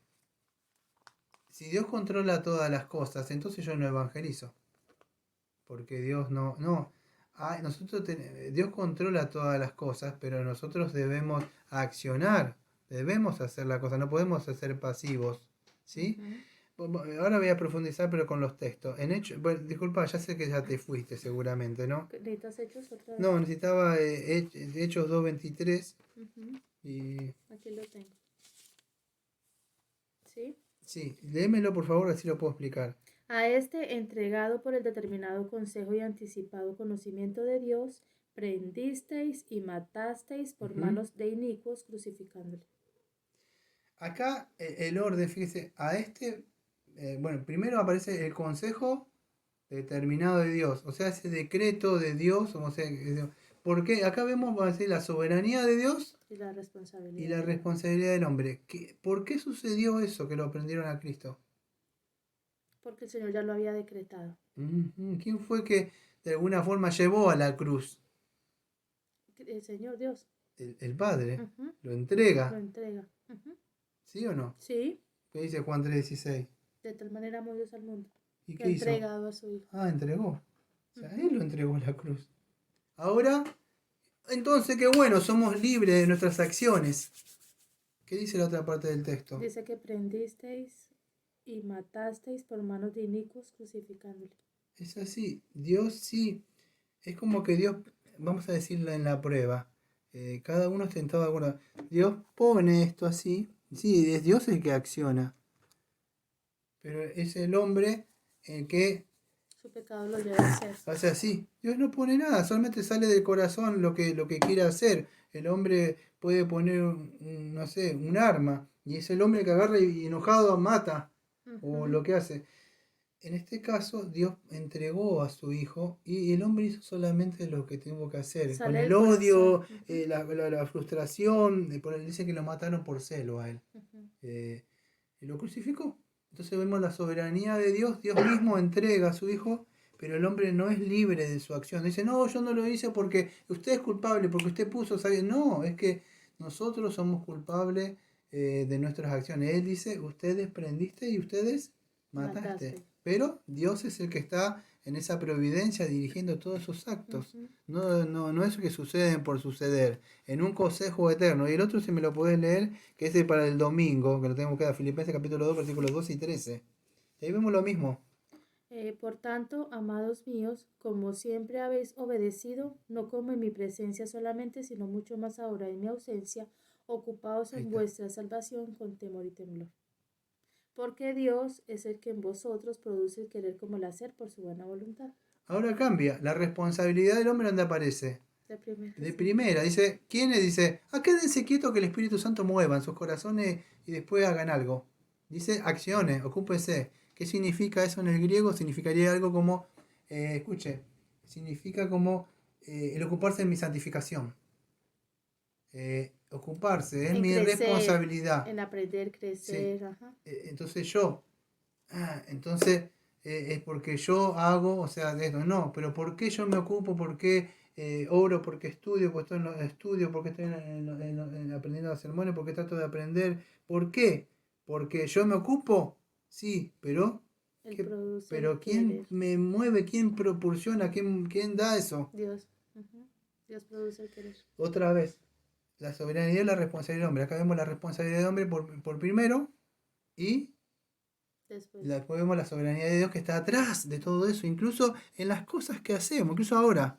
si Dios controla todas las cosas, entonces yo no evangelizo. Porque Dios no. Dios controla todas las cosas, pero nosotros debemos accionar. Debemos hacer la cosa, no podemos ser pasivos. ¿Sí? Ahora voy a profundizar, pero con los textos. Bueno, disculpa, ya sé que ya te fuiste seguramente, ¿no? ¿Necesitas hechos otra vez? No, necesitaba Hechos 2.23 y... Aquí lo tengo. ¿Sí? Sí, léemelo por favor, así lo puedo explicar. A este, entregado por el determinado consejo y anticipado conocimiento de Dios, prendisteis y matasteis por manos de inicuos crucificándole. Acá el orden, fíjese, bueno, primero aparece el consejo determinado de Dios, o sea, ese decreto de Dios, o sea, porque acá vemos, va a decir, la soberanía de Dios Y la responsabilidad. y la responsabilidad del hombre. ¿Por qué sucedió eso que lo prendieron a Cristo? Porque el Señor ya lo había decretado. ¿Quién fue que de alguna forma llevó a la cruz? El Señor Dios. El Padre. Ujú. Lo Lo entrega. entrega. Ujú. ¿Sí o no? Sí, ¿Qué dice Juan 3:16? de tal manera amó Dios al mundo, ¿Y que ha qué hizo? entregado a su Hijo. Ah, entregó. O sea, Ujú. Él lo entregó a la cruz. Ahora, entonces, qué bueno, somos libres de nuestras acciones. ¿Qué dice la otra parte del texto? Dice que prendisteis y matasteis por manos de inicuos crucificándole. Es así. Dios sí. Es como que Dios, vamos a decirlo en la prueba. Cada uno es tentado de alguna. Dios pone esto así. Sí, es Dios el que acciona. Pero es el hombre el que Su pecado lo lleva a hacer. hace así. Dios no pone nada, solamente sale del corazón lo que quiere hacer. El hombre puede poner, no sé, un arma. Y es el hombre que agarra y enojado mata. O lo que hace. En este caso, Dios entregó a su hijo y el hombre hizo solamente lo que tuvo que hacer. Con Sale el del odio, corazón. la frustración, dice que lo mataron por celo a él. Y lo crucificó. Entonces vemos la soberanía de Dios. Dios mismo entrega a su hijo, pero el hombre no es libre de su acción. Dice, no, yo no lo hice porque usted es culpable, porque usted puso, ¿sabe? No, es que nosotros somos culpables de nuestras acciones. Él dice, ustedes prendiste y ustedes mataste. Pero Dios es el que está en esa providencia dirigiendo todos esos actos. No es que suceden por suceder. En un consejo eterno. Y el otro, si me lo podés leer, que es para el domingo, que lo tenemos que dar, Filipenses capítulo 2, versículos 12 y 13. Y ahí vemos lo mismo. Por tanto, amados míos, como siempre habéis obedecido, no como en mi presencia solamente, sino mucho más ahora en mi ausencia, ocupaos en vuestra salvación con temor y temblor. Porque Dios es el que en vosotros produce el querer como el hacer por su buena voluntad. Ahora cambia. La responsabilidad del hombre, ¿dónde aparece? De primera, dice, ¿quiénes? Dice, quédense quietos que el Espíritu Santo mueva en sus corazones y después hagan algo. Dice, acciones, ocúpense. ¿Qué significa eso en el griego? Significaría algo como, escuche, significa como el ocuparse de mi santificación. Ocuparse, es En mi crecer, responsabilidad. en aprender, Sí. crecer. Ajá. Entonces entonces es porque yo hago, o sea, de esto, no, pero ¿por qué yo me ocupo? ¿Por qué oro? ¿Por qué estudio? ¿Por qué estoy en estudio? ¿Por qué estoy aprendiendo los sermones? ¿Por qué trato de aprender? ¿Por qué? ¿Porque yo me ocupo? Sí, pero, Él produce el pero ¿quién querer. me mueve? ¿Quién proporciona? ¿Quién da eso? Dios. Ujú. Dios produce el querer. Otra vez, la soberanía y la responsabilidad del hombre. Acá vemos la responsabilidad del hombre por primero y Después. después vemos la soberanía de Dios que está atrás de todo eso, incluso en las cosas que hacemos, incluso ahora.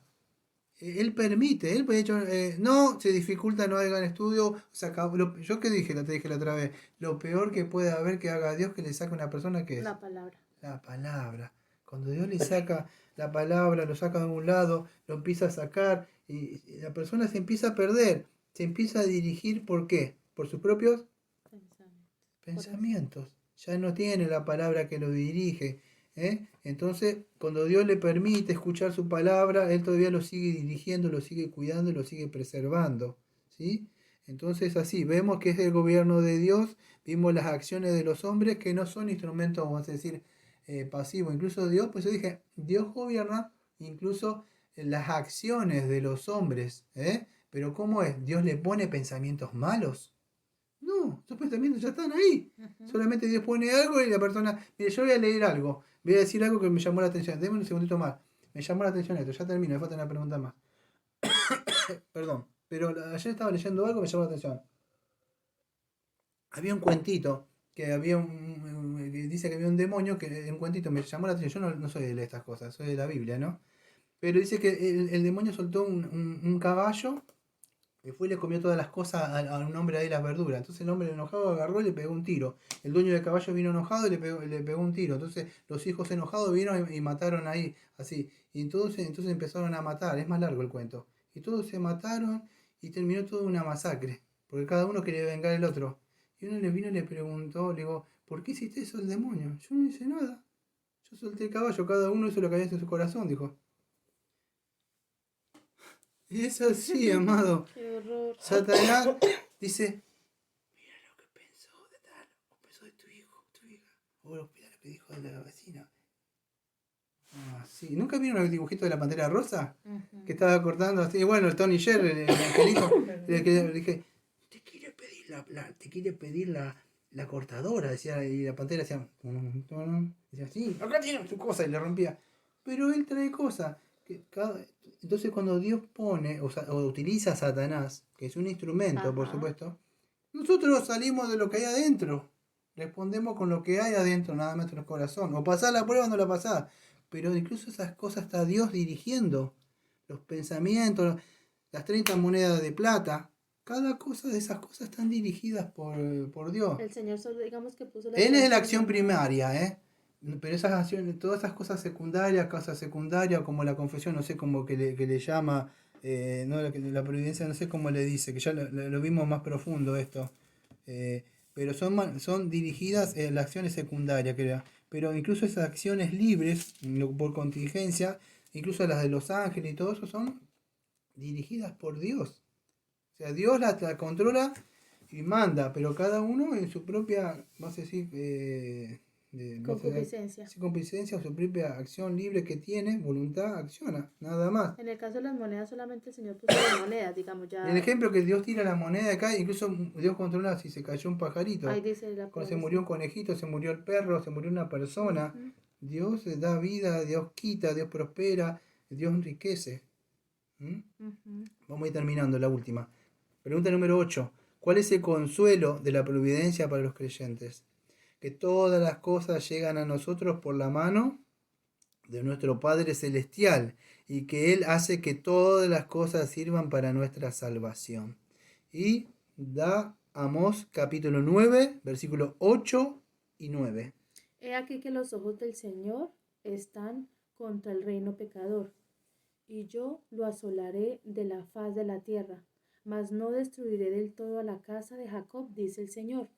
Él permite, él de hecho, no se dificulta, no hagan estudio, se acabó, yo que dije, te dije la otra vez, lo peor que puede haber que haga Dios que le saque a una persona que es La palabra. la palabra. Cuando Dios le saca la palabra, lo saca de un lado, lo empieza a sacar y la persona se empieza a perder, se empieza a dirigir, ¿por qué? Por sus propios pensamientos. Ya no tiene la palabra que lo dirige. Entonces, cuando Dios le permite escuchar su palabra, Él todavía lo sigue dirigiendo, lo sigue cuidando, lo sigue preservando. ¿Sí? Entonces, así, vemos que es el gobierno de Dios, vimos las acciones de los hombres que no son instrumentos, vamos a decir, pasivos. Incluso Dios, pues yo dije, Dios gobierna incluso las acciones de los hombres. Pero ¿cómo es? ¿Dios le pone pensamientos malos? No, esos pensamientos ya están ahí. Ujú. Solamente Dios pone algo y la persona, mire, yo voy a leer algo, voy a decir algo que me llamó la atención. Deme un segundito más. Me llamó la atención esto, ya termino, me falta una pregunta más. Perdón, pero ayer estaba leyendo algo que me llamó la atención. Había un cuentito que había que dice que había un demonio que un cuentito me llamó la atención. Yo no soy de estas cosas, soy de la Biblia, ¿no? Pero dice que el demonio soltó un caballo y fue y le comió todas las cosas a un hombre ahí, las verduras. Entonces el hombre enojado agarró y le pegó un tiro. El dueño del caballo vino enojado y le pegó un tiro. Entonces los hijos enojados vieron y mataron ahí, así. Y entonces empezaron a matar. Es más largo el cuento. Y todos se mataron y terminó toda una masacre. Porque cada uno quería vengar al otro. Y uno le vino y le preguntó, le digo, ¿por qué hiciste eso el demonio? Yo no hice nada. Yo solté el caballo, cada uno hizo lo que había en su corazón, dijo. Y es así, amado. Qué horror. Satanás dice, mira lo que pensó de tal, o pensó de tu hijo, tu hija, o lo que dijo de la vecina. Ah, sí. ¿Nunca vieron el dibujito de la Pantera Rosa? Ujú. Que estaba cortando así, bueno, el Tony Jerry, el angelito, le dije, te quiere pedir la cortadora, decía, y la Pantera decía, decía, sí, acá tiene tu cosa, y le rompía. Pero él trae cosas. Entonces cuando Dios pone, o utiliza a Satanás, que es un instrumento, por Ajá. supuesto, nosotros salimos de lo que hay adentro. Respondemos con lo que hay adentro, nada más en nuestro corazón. O pasás la prueba o no la pasás. Pero incluso esas cosas está Dios dirigiendo. Los pensamientos, las 30 monedas de plata. Cada cosa de esas cosas están dirigidas por Dios. El Señor solo, digamos que puso la Él es la intención acción de nada. primaria, ¿eh? Pero esas acciones, todas esas cosas secundarias, como la confesión, no sé cómo que le llama, no, la providencia, no sé cómo le dice, que ya lo vimos más profundo esto. Pero son dirigidas, las acciones secundarias, creo. Pero incluso esas acciones libres, por contingencia, incluso las de los ángeles y todo eso, son dirigidas por Dios. O sea, Dios la controla y manda, pero cada uno en su propia, vamos a decir, Concupiscencia. su competencia o su propia acción libre que tiene, voluntad, acciona, nada más. En el caso de las monedas, solamente el Señor puso las monedas, digamos, En el ya. ejemplo que Dios tira la moneda acá, incluso Dios controla si se cayó un pajarito, Ahí dice la cuando se promesa. murió un conejito, se murió el perro, se murió una persona. Ujú. Dios da vida, Dios quita, Dios prospera, Dios enriquece. ¿Mm? Ujú. Vamos a ir terminando la última. Pregunta número 8. ¿Cuál es el consuelo de la providencia para los creyentes? Que todas las cosas llegan a nosotros por la mano de nuestro Padre Celestial y que Él hace que todas las cosas sirvan para nuestra salvación. Y da Amós capítulo 9, versículos 8 y 9. He aquí que los ojos del Señor están contra el reino pecador y yo lo asolaré de la faz de la tierra, mas no destruiré del todo a la casa de Jacob, dice el Señor.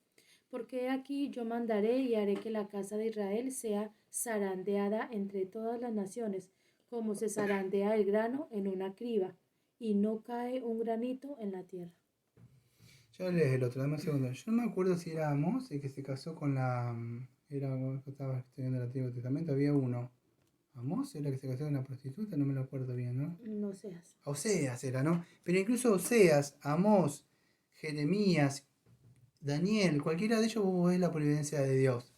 Porque he aquí yo mandaré y haré que la casa de Israel sea zarandeada entre todas las naciones, como se zarandea el grano en una criba, y no cae un granito en la tierra. Ya lees el otro, dame un segundo. Yo no me acuerdo si era Amós el que se casó con la. Era, estaba estudiando el Antiguo Testamento, había uno. Amós era el que se casó con una prostituta, no me lo acuerdo bien, ¿no? No seas. Oseas era, ¿no? Pero incluso Oseas, Amós, Jeremías, Daniel, cualquiera de ellos vos ves la providencia de Dios.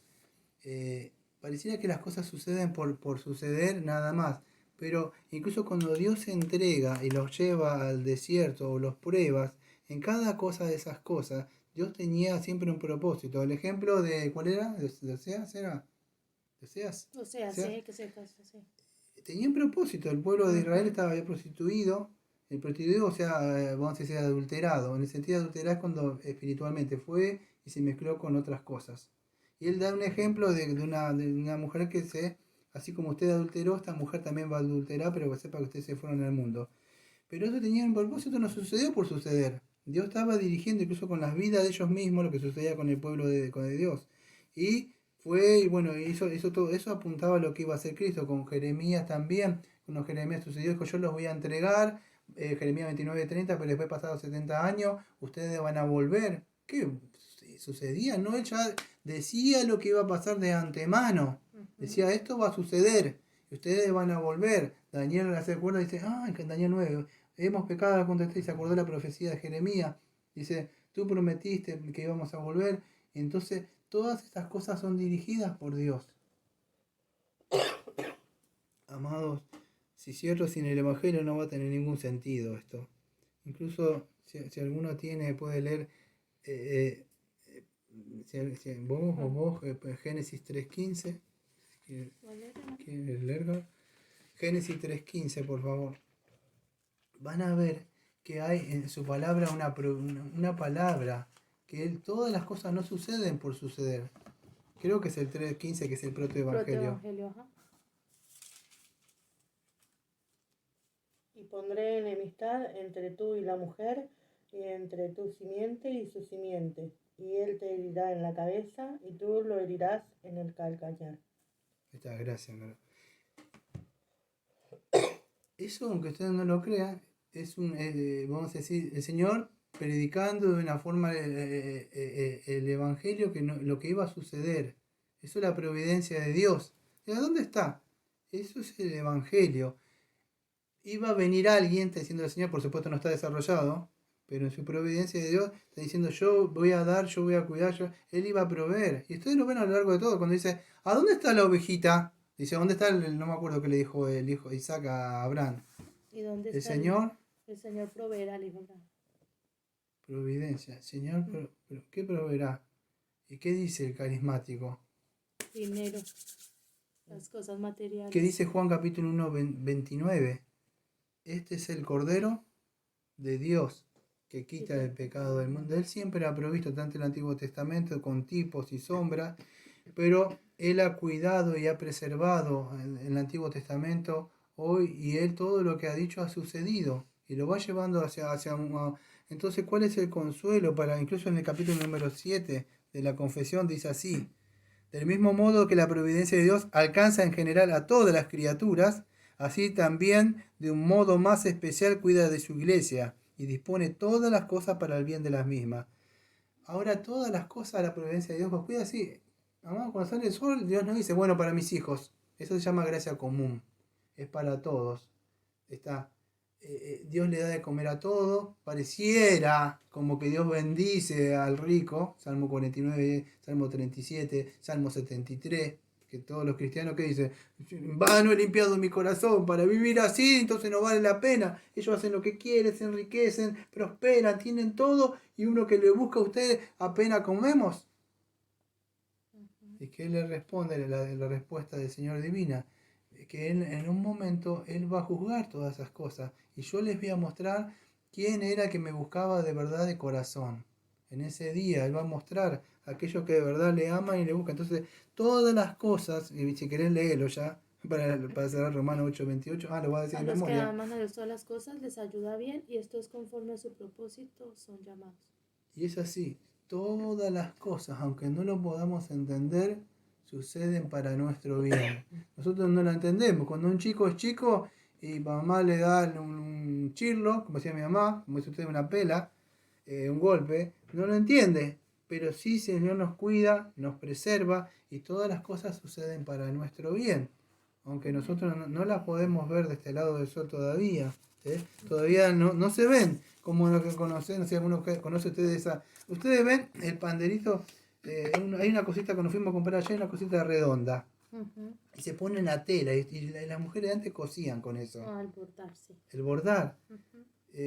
Pareciera que las cosas suceden por suceder nada más. Pero incluso cuando Dios se entrega y los lleva al desierto o los pruebas, en cada cosa de esas cosas, Dios tenía siempre un propósito. El ejemplo de, ¿cuál era? ¿De Oseas era? ¿De Oseas? O sea, ¿Oseas? sé que se casó, sí. Tenía un propósito. El pueblo de Israel Ujú. estaba ya prostituido. El prostituido, o sea, vamos a decir adulterado. En el sentido de adulterar es cuando espiritualmente fue y se mezcló con otras cosas. Y él da un ejemplo de una mujer que así como usted adulteró, esta mujer también va a adulterar, pero que sepa que ustedes se fueron al mundo. Pero eso tenía un propósito, no sucedió por suceder. Dios estaba dirigiendo incluso con las vidas de ellos mismos lo que sucedía con el pueblo de Dios. Y fue, y bueno, hizo todo eso, apuntaba a lo que iba a hacer Cristo. Con Jeremías también, cuando Jeremías sucedió, dijo: yo los voy a entregar, Jeremías 29:30, pero después pasados 70 años, ustedes van a volver. ¿Qué sucedía? No, él ya decía lo que iba a pasar de antemano. Ujú. Decía: esto va a suceder, y ustedes van a volver. Daniel se acuerda y dice: que en Daniel 9 hemos pecado contra ti, y se acordó la profecía de Jeremías. Dice: tú prometiste que íbamos a volver. Entonces, todas estas cosas son dirigidas por Dios. Amados, si cierro sin el Evangelio no va a tener ningún sentido esto. Incluso si alguno tiene, puede leer, eh, si vos o vos, Génesis 3:15. ¿Cuál era? ¿Quieres leerlo? Génesis 3:15, por favor. Van a ver que hay en su palabra una palabra, que todas las cosas no suceden por suceder. Creo que es el 3:15, que es el protoevangelio. Protoevangelio, ajá. Y pondré enemistad entre tú y la mujer, y entre tu simiente y su simiente, y él te herirá en la cabeza, y tú lo herirás en el calcañar. Esta gracia, ¿no? Eso, aunque ustedes no lo crean, es vamos a decir, el Señor predicando de una forma el Evangelio, que lo que iba a suceder. Eso es la providencia de Dios. ¿Y a dónde está? Eso es el Evangelio. Iba a venir alguien, está diciendo el Señor, por supuesto no está desarrollado, pero en su providencia de Dios está diciendo: yo voy a dar, yo voy a cuidar, Él iba a proveer. Y ustedes lo ven a lo largo de todo, cuando dice: ¿a dónde está la ovejita? Dice: ¿dónde está no me acuerdo qué le dijo el hijo de Isaac a Abraham? ¿Y dónde El está Señor, el Señor proveerá, le dijo Abraham? providencia. Señor, Mm. ¿qué proveerá? ¿Y qué dice el carismático? Dinero, las cosas ¿Qué materiales. dice Juan capítulo 1, 29? Este es el Cordero de Dios que quita Quita el el pecado pecado del del mundo. mundo. Él siempre ha provisto, tanto en el Antiguo Testamento, con tipos y sombras, pero Él ha cuidado y ha preservado en el Antiguo Testamento hoy, y Él todo lo que ha dicho ha sucedido y lo va llevando hacia entonces, ¿cuál es el consuelo? Incluso en el capítulo número 7 de la confesión dice así: del mismo modo que la providencia de Dios alcanza en general a todas las criaturas, así también de un modo más especial cuida de su iglesia y dispone todas las cosas para el bien de las mismas. Ahora, todas las cosas, la providencia de Dios los cuida así. Amado, cuando sale el sol, Dios nos dice: bueno, para mis hijos. Eso se llama gracia común. Es para todos. Está. Dios le da de comer a todos. Pareciera como que Dios bendice al rico. Salmo 49, Salmo 37, Salmo 73. Que todos los cristianos que dicen: en vano he limpiado mi corazón para vivir así, entonces no vale la pena. Ellos hacen lo que quieren, se enriquecen, prosperan, tienen todo, y uno que le busca a ustedes apenas comemos. Ujú. ¿Y qué le responde la respuesta del Señor divina? Que él, en un momento Él va a juzgar todas esas cosas, y yo les voy a mostrar quién era que me buscaba de verdad de corazón. En ese día Él va a mostrar a aquellos que de verdad le aman y le buscan. Entonces, todas las cosas, y si querés leerlo ya, para cerrar Romanos 8:28. Lo voy a decir A en los que memoria. aman a Dios todas las cosas les ayuda bien y esto es conforme a su propósito, son llamados. Y es así, todas las cosas, aunque no lo podamos entender, suceden para nuestro bien. Nosotros no lo entendemos. Cuando un chico es chico y mamá le da un chirlo, como decía mi mamá, como dice usted, una pela, un golpe, no lo entiende. Pero sí, el Señor nos cuida, nos preserva y todas las cosas suceden para nuestro bien. Aunque nosotros no las podemos ver de este lado del sol todavía. Todavía no se ven como lo que conocen, no sé, alguno conoce ustedes esa. Ustedes ven el panderito, hay una cosita que nos fuimos a comprar allá, hay una cosita redonda. Y se pone en la tela, y las mujeres de antes cosían con eso. Al bordar, sí. El bordar.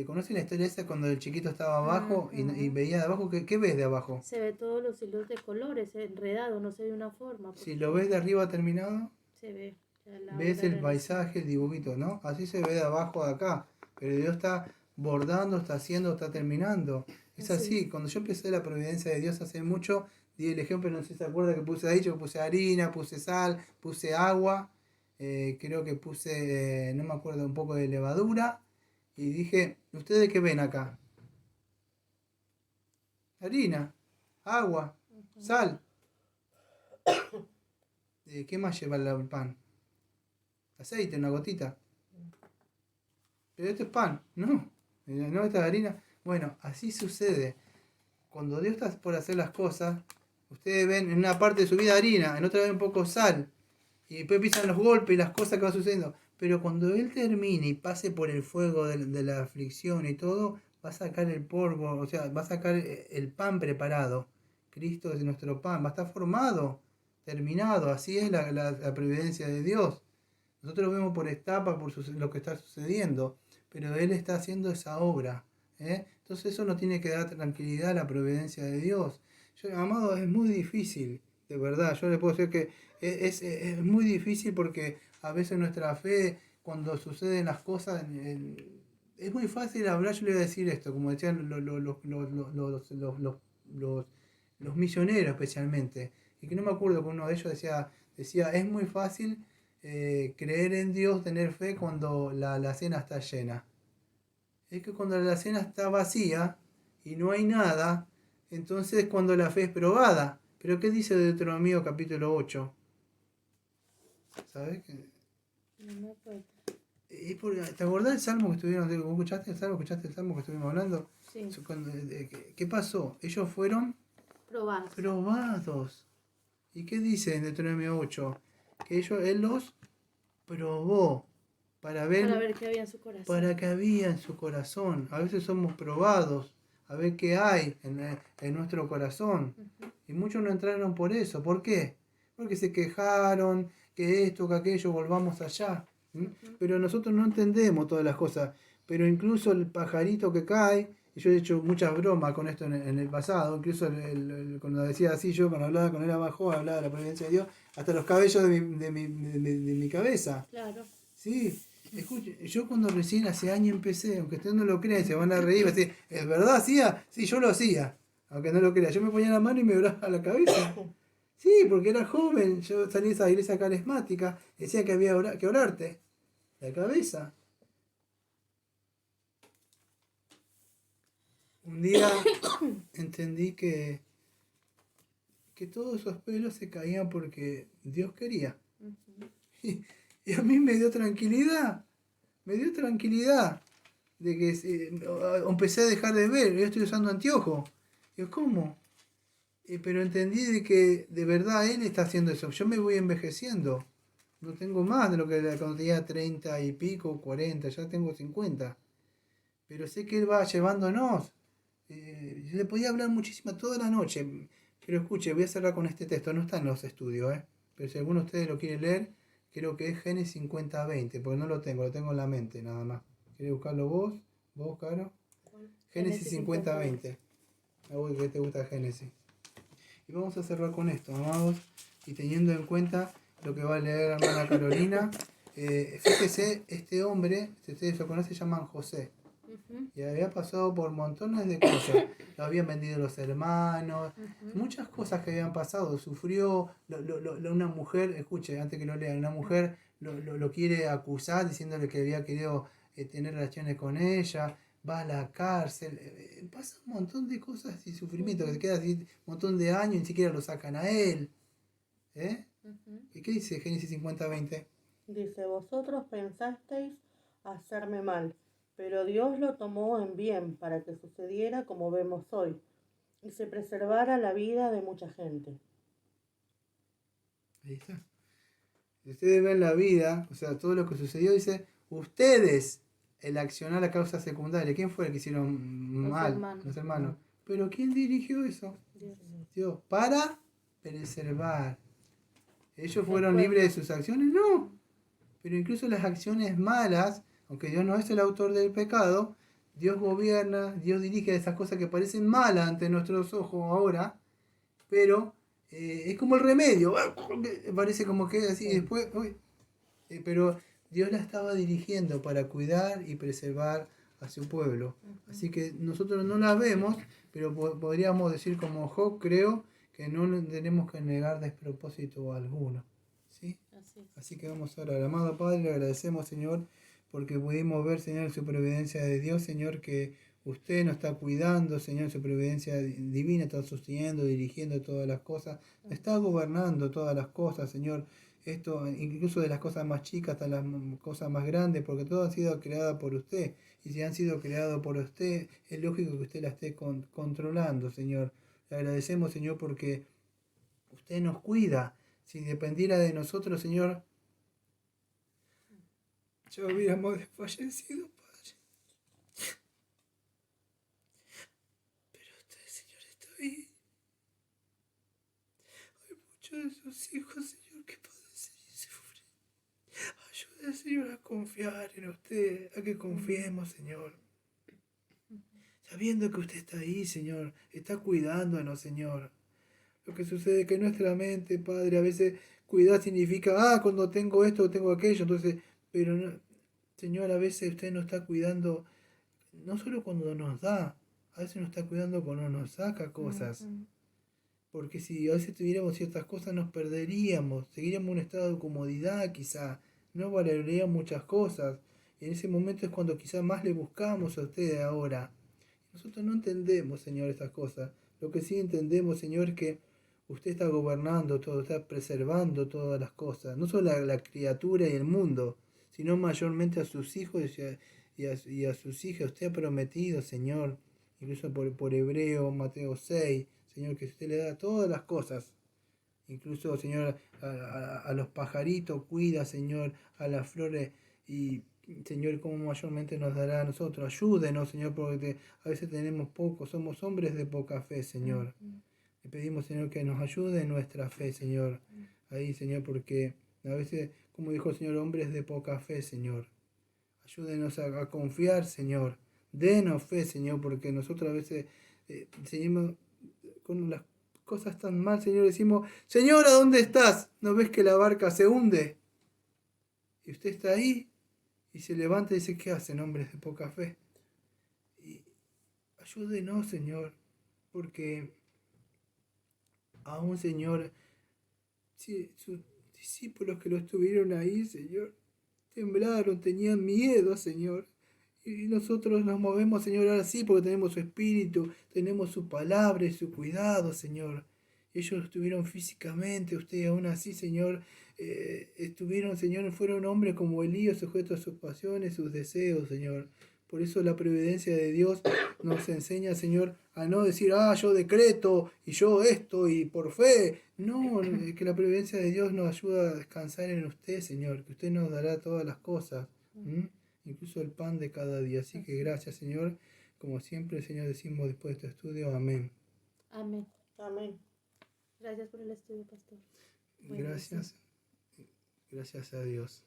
¿Conocen la historia esa cuando el chiquito estaba abajo y veía de abajo? ¿Qué ves de abajo? Se ve todos los hilos de colores, enredado, no se ve una forma. Si lo ves de arriba terminado, se ve ves el paisaje, el dibujito, ¿no? Así se ve de abajo de acá. Pero Dios está bordando, está haciendo, está terminando. Es así. Cuando yo empecé la providencia de Dios hace mucho, di el ejemplo, no sé si se acuerda que puse ahí, yo puse harina, puse sal, puse agua, creo que puse, no me acuerdo, un poco de levadura. Y dije, ¿ustedes qué ven acá? Harina, agua, sal. ¿Qué más lleva el pan? Aceite, una gotita. Pero esto es pan, no esta es harina. Bueno, así sucede. Cuando Dios está por hacer las cosas, ustedes ven en una parte de su vida harina, en otra vez un poco sal, y después empiezan los golpes y las cosas que van sucediendo. Pero cuando Él termine y pase por el fuego de la aflicción y todo, va a sacar el polvo, o sea, va a sacar el pan preparado. Cristo es nuestro pan, va a estar formado, terminado. Así es la providencia de Dios. Nosotros lo vemos por etapa, por lo que está sucediendo, pero Él está haciendo esa obra. Entonces eso nos tiene que dar tranquilidad a la providencia de Dios. Amado, es muy difícil, de verdad. Yo le puedo decir que es muy difícil porque a veces nuestra fe, cuando suceden las cosas, es muy fácil hablar. Yo le voy a decir esto, como decían los misioneros especialmente, y que no me acuerdo que uno de ellos decía es muy fácil creer en Dios, tener fe cuando la cena está llena. Es que cuando la cena está vacía y no hay nada, entonces cuando la fe es probada. Pero ¿qué dice Deuteronomio capítulo 8? ¿Sabes qué? No me acuerdo. ¿Te acordás del salmo que estuvieron? ¿Vos escuchaste el salmo? ¿Escuchaste el salmo que estuvimos hablando? Sí. ¿Qué pasó? Ellos fueron probados. ¿Y qué dice en Deuteronomio 8? Que Él los probó para ver qué había en su corazón. Para que había en su corazón. A veces somos probados a ver qué hay en nuestro corazón. Y muchos no entraron por eso. ¿Por qué? Porque se quejaron, que esto, que aquello, volvamos allá. Pero nosotros no entendemos todas las cosas. Pero incluso el pajarito que cae, y yo he hecho muchas bromas con esto en el pasado, incluso cuando decía así, yo cuando hablaba con él abajo, hablaba de la providencia de Dios, hasta los cabellos de mi cabeza. Claro. Sí. Escuche, yo cuando recién hace años empecé, aunque usted no lo crea, se van a reír, va a decir, ¿es verdad hacía? Sí, yo lo hacía, aunque no lo crea. Yo me ponía la mano y me oraba la cabeza. Sí, porque era joven, yo salí de esa iglesia carismática, decía que había que orarte la cabeza. Un día entendí que todos esos pelos se caían porque Dios quería. Y a mí me dio tranquilidad de que empecé a dejar de ver, yo estoy usando anteojos. Digo, ¿cómo? Pero entendí de que de verdad Él está haciendo eso. Yo me voy envejeciendo, no tengo más de lo que cuando tenía 30 y pico, 40, ya tengo 50. Pero sé que Él va llevándonos. Yo le podía hablar muchísimo toda la noche, pero escuche, voy a cerrar con este texto, no está en los estudios, pero si alguno de ustedes lo quiere leer, creo que es Génesis 50:20, porque no lo tengo en la mente nada más. ¿Querés buscarlo vos, Caro? Génesis 50:20. A vos que te gusta Génesis. Y vamos a cerrar con esto, amados, y teniendo en cuenta lo que va a leer la hermana Carolina. Fíjese, este hombre, si ustedes lo conocen, se llaman José. Y había pasado por montones de cosas. Lo habían vendido los hermanos, muchas cosas que habían pasado. Sufrió, una mujer, escuche, antes que lo lean, una mujer lo quiere acusar diciéndole que había querido tener relaciones con ella. Va a la cárcel, pasa un montón de cosas y sufrimiento, que se queda así un montón de años y ni siquiera lo sacan a él. ¿Y qué dice Génesis 50:20? Dice, vosotros pensasteis hacerme mal, pero Dios lo tomó en bien para que sucediera como vemos hoy y se preservara la vida de mucha gente. Ahí está. Si ustedes ven la vida, o sea, todo lo que sucedió, dice, ustedes, el accionar la causa secundaria. ¿Quién fue el que hicieron mal? Los hermanos. Pero ¿quién dirigió eso? Dios. Para preservar. ¿Ellos fueron libres de sus acciones? No. Pero incluso las acciones malas, aunque Dios no es el autor del pecado, Dios gobierna, Dios dirige esas cosas que parecen malas ante nuestros ojos ahora, pero es como el remedio. Parece como que así después... pero Dios la estaba dirigiendo para cuidar y preservar a su pueblo. Así que nosotros no la vemos, pero podríamos decir como Job, creo, que no tenemos que negar despropósito alguno. ¿Sí? Así que vamos a orar. Amado Padre, le agradecemos, Señor, porque pudimos ver, Señor, su providencia de Dios, Señor, que usted nos está cuidando, Señor, su providencia divina, está sosteniendo, dirigiendo todas las cosas, está gobernando todas las cosas, Señor. Esto, incluso de las cosas más chicas hasta las cosas más grandes, porque todo ha sido creado por usted. Y si han sido creados por usted, es lógico que usted la esté controlando, Señor. Le agradecemos, Señor, porque usted nos cuida. Si dependiera de nosotros, Señor, ya hubiéramos desfallecido, Padre. Pero usted, Señor, está ahí. Hay muchos de sus hijos, Señor, que padecen y sufren. Ayude, Señor, a confiar en usted, a que confiemos, Señor. Sabiendo que usted está ahí, Señor, está cuidándonos, Señor. Lo que sucede es que nuestra mente, Padre, a veces cuidar significa, cuando tengo esto o tengo aquello, entonces, pero no, Señor, a veces usted nos está cuidando, no solo cuando nos da, a veces nos está cuidando cuando nos saca cosas. Porque si a veces tuviéramos ciertas cosas nos perderíamos, seguiríamos en un estado de comodidad quizá, no valoraríamos muchas cosas. Y en ese momento es cuando quizá más le buscamos a usted ahora. Nosotros no entendemos, Señor, estas cosas. Lo que sí entendemos, Señor, es que usted está gobernando todo, está preservando todas las cosas. No solo la criatura y el mundo, sino mayormente a sus hijos y a sus hijas. Usted ha prometido, Señor, incluso por Hebreo, Mateo 6, Señor, que usted le da todas las cosas. Incluso, Señor, a los pajaritos cuida, Señor, a las flores y, Señor, como mayormente nos dará a nosotros. Ayúdenos, Señor, porque a veces tenemos poco, somos hombres de poca fe, Señor. Le pedimos, Señor, que nos ayude en nuestra fe, Señor. Ahí, Señor, porque a veces, como dijo el Señor, hombres de poca fe, Señor. Ayúdenos a confiar, Señor. Denos fe, Señor, porque nosotros a veces seguimos con las cosas tan mal, Señor. Decimos, Señor, ¿a dónde estás? ¿No ves que la barca se hunde? Y usted está ahí y se levanta y dice, ¿qué hacen hombres de poca fe? Y ayúdenos, Señor, porque aún, Señor, si sus discípulos que lo estuvieron ahí, Señor, temblaron, tenían miedo, Señor. Y nosotros nos movemos, Señor, ahora sí, porque tenemos su espíritu, tenemos su palabra y su cuidado, Señor. Ellos estuvieron físicamente, ustedes aún así, Señor, estuvieron, Señor, fueron hombres como Elías, sujetos a sus pasiones, sus deseos, Señor. Por eso la providencia de Dios nos enseña, Señor, a no decir, yo decreto y yo esto y por fe. No, es que la providencia de Dios nos ayuda a descansar en usted, Señor, que usted nos dará todas las cosas, incluso el pan de cada día. Así que gracias, Señor. Como siempre, Señor, decimos después de este estudio, amén. Amén. Amén. Gracias por el estudio, pastor. Gracias. Gracias a Dios.